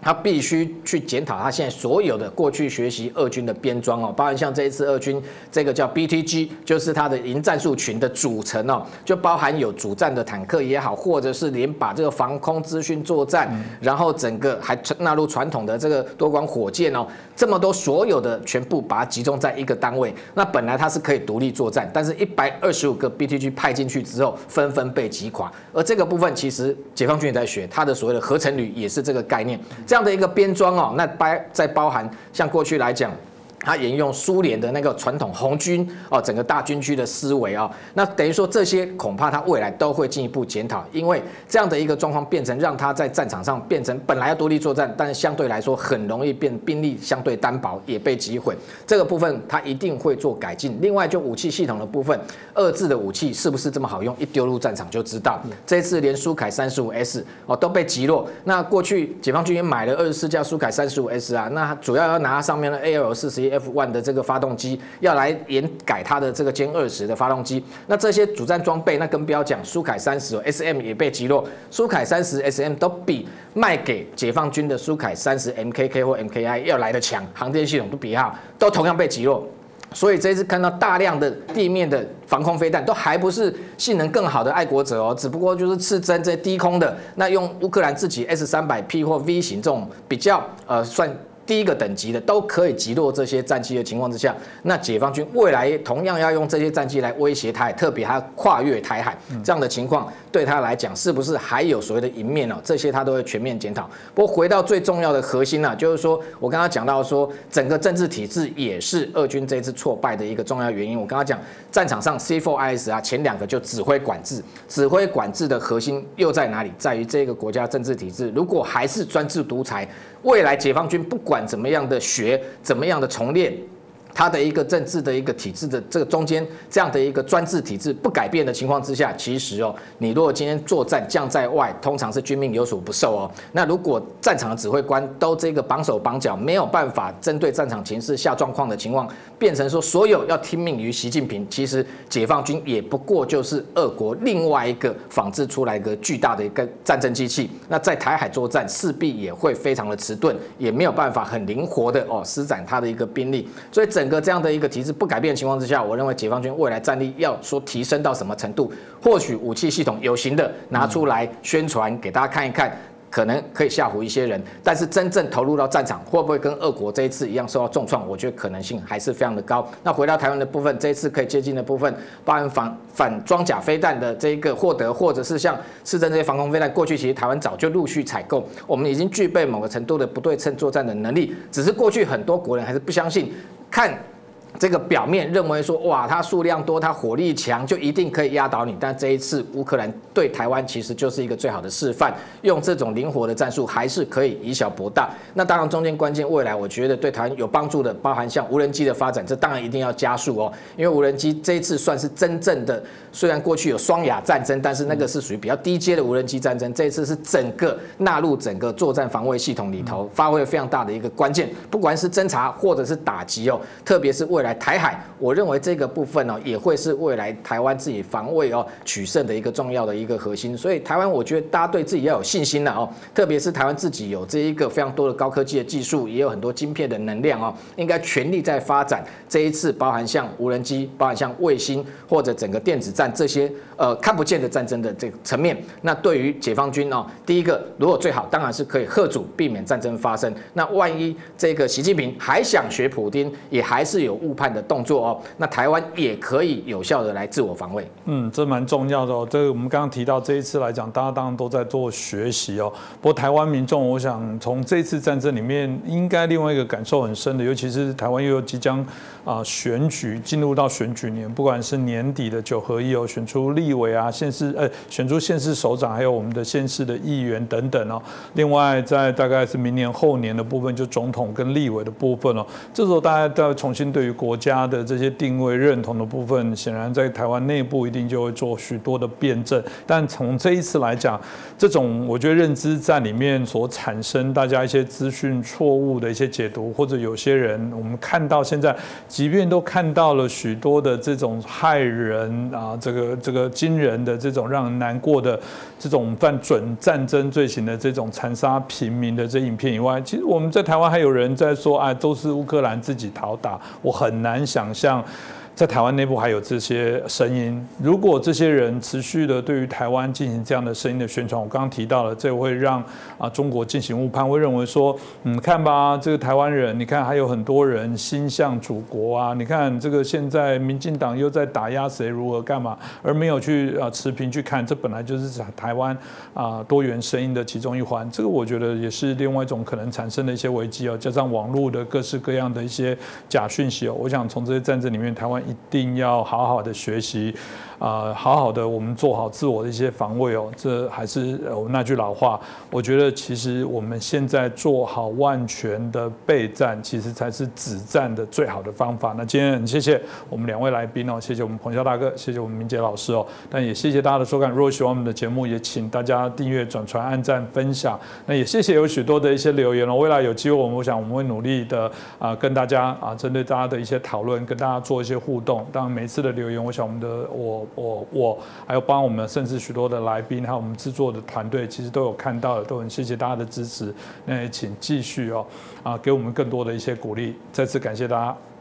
他必须去检讨他现在所有的过去学习俄军的编装包含像这一次俄军这个叫 BTG， 就是他的营战术群的组成就包含有主战的坦克也好，或者是连把这个防空资讯作战，然后整个还纳入传统的这个多管火箭这么多所有的全部把它集中在一个单位。那本来它是可以独立作战，但是125个 BTG 派进去之后，纷纷被击垮。而这个部分其实解放军也在学，它的所谓的合成旅也是这个概念。这样的一个编装那再包含像过去来讲，它沿用苏联的那个传统红军整个大军区的思维那等于说这些恐怕它未来都会进一步检讨，因为这样的一个状况变成让它在战场上变成本来要独立作战，但是相对来说很容易变兵力相对单薄，也被击毁。这个部分它一定会做改进。另外就武器系统的部分，2制的武器是不是这么好用？一丢入战场就知道。这次连苏凯 35S 都被击落。那过去解放军也买了24架苏凯 35S那主要拿上面的 AL41F1 的这个发动机，要来研改它的这个歼20的发动机。那这些主战装备，那更不要讲，苏凯30 SM 也被击落，苏凯30 SM 都比卖给解放军的苏凯30 MKK 或 MKI 要来得强，航电系统都比好，都同样被击落。所以这一次看到大量的地面的防空飞弹，都还不是性能更好的爱国者只不过就是刺针这些低空的，那用乌克兰自己 S300P 或 V 型这种比较算第一个等级的都可以击落这些战机的情况之下，那解放军未来同样要用这些战机来威胁台海，特别还要跨越台海这样的情况，对他来讲是不是还有所谓的赢面这些他都会全面检讨。不过回到最重要的核心就是说我刚刚讲到说整个政治体制也是俄军这次挫败的一个重要原因。我刚刚讲战场上 C4IS 前2个就指挥管制，指挥管制的核心又在哪里？在于这个国家政治体制，如果还是专制独裁，未来解放军不管怎么样的学，怎么样的重练，它的一个政治的一个体制的这个中间这样的一个专制体制不改变的情况之下，其实你如果今天作战将在外，通常是军命有所不受那如果战场的指挥官都这个绑手绑脚，没有办法针对战场情势下状况的情况，变成说所有要听命于习近平，其实解放军也不过就是俄国另外一个仿制出来一个巨大的一个战争机器。那在台海作战势必也会非常的迟钝，也没有办法很灵活的施展它的一个兵力。所以整个这样的一个体制不改变的情况之下，我认为解放军未来战力要说提升到什么程度，或许武器系统有形的拿出来宣传给大家看一看，可能可以吓唬一些人，但是真正投入到战场，会不会跟俄国这一次一样受到重创？我觉得可能性还是非常的高。那回到台湾的部分，这一次可以接近的部分，包含反装甲飞弹的这一个获得，或者是像刺针这些防空飞弹，过去其实台湾早就陆续采购，我们已经具备某个程度的不对称作战的能力，只是过去很多国人还是不相信，看这个表面认为说，哇，它数量多，它火力强，就一定可以压倒你。但这一次乌克兰对台湾其实就是一个最好的示范，用这种灵活的战术还是可以以小博大。那当然中间关键未来我觉得对台湾有帮助的，包含像无人机的发展，这当然一定要加速因为无人机这一次算是真正的，虽然过去有双亚战争，但是那个是属于比较低阶的无人机战争，这一次是整个纳入整个作战防卫系统里头，发挥非常大的一个关键，不管是侦察或者是打击特别是未来台海，我认为这个部分也会是未来台湾自己防卫取胜的一个重要的一个核心。所以台湾我觉得大家对自己要有信心了特别是台湾自己有这一个非常多的高科技的技术，也有很多晶片的能量应该全力在发展。这一次包含像无人机，包含像卫星或者整个电子战这些看不见的战争的这个层面，那对于解放军第一个如果最好当然是可以嚇阻避免战争发生。那万一这个习近平还想学普丁，也还是有误判的动作那台湾也可以有效的来自我防卫。这蛮重要的这个我们刚刚提到这一次来讲，大家当然都在做学习不过台湾民众，我想从这次战争里面，应该另外一个感受很深的，尤其是台湾又有即将选举，进入到选举年，不管是年底的9合1选出立委选出县市首长，还有我们的县市的议员等等另外在大概是明年后年的部分，就总统跟立委的部分这时候大家都要重新对于国家的这些定位认同的部分，显然在台湾内部一定就会做许多的辩证。但从这一次来讲，这种我觉得认知战里面所产生大家一些资讯错误的一些解读，或者有些人我们看到现在，即便都看到了许多的这种害人这个惊人的这种让人难过的这种犯准战争罪行的这种残杀平民的这影片以外，其实我们在台湾还有人在说都是乌克兰自己讨打，我很难想象在台湾内部还有这些声音，如果这些人持续的对于台湾进行这样的声音的宣传，我刚刚提到了，这会让中国进行误判，会认为说，看吧，这个台湾人，你看还有很多人心向祖国啊，你看这个现在民进党又在打压谁如何干嘛，而没有去持平去看，这本来就是台湾多元声音的其中一环，这个我觉得也是另外一种可能产生的一些危机哦，加上网络的各式各样的一些假讯息哦，我想从这些战争里面，台湾一定要好好的学习，好好的我们做好自我的一些防卫哦。这还是我那句老话，我觉得其实我们现在做好万全的备战，其实才是止战的最好的方法。那今天很谢谢我们2位来宾哦，谢谢我们彭潇大哥，谢谢我们明杰老师哦，但也谢谢大家的收看。如果喜欢我们的节目，也请大家订阅、转传、按赞、分享。那也谢谢有许多的一些留言哦，未来有机会我想我们会努力的跟大家针对大家的一些讨论，跟大家做一些互动。当然每次的留言，我想我们的我还有帮我们甚至许多的来宾，还有我们制作的团队，其实都有看到的，都很谢谢大家的支持。那也请继续给我们更多的一些鼓励。再次感谢大家。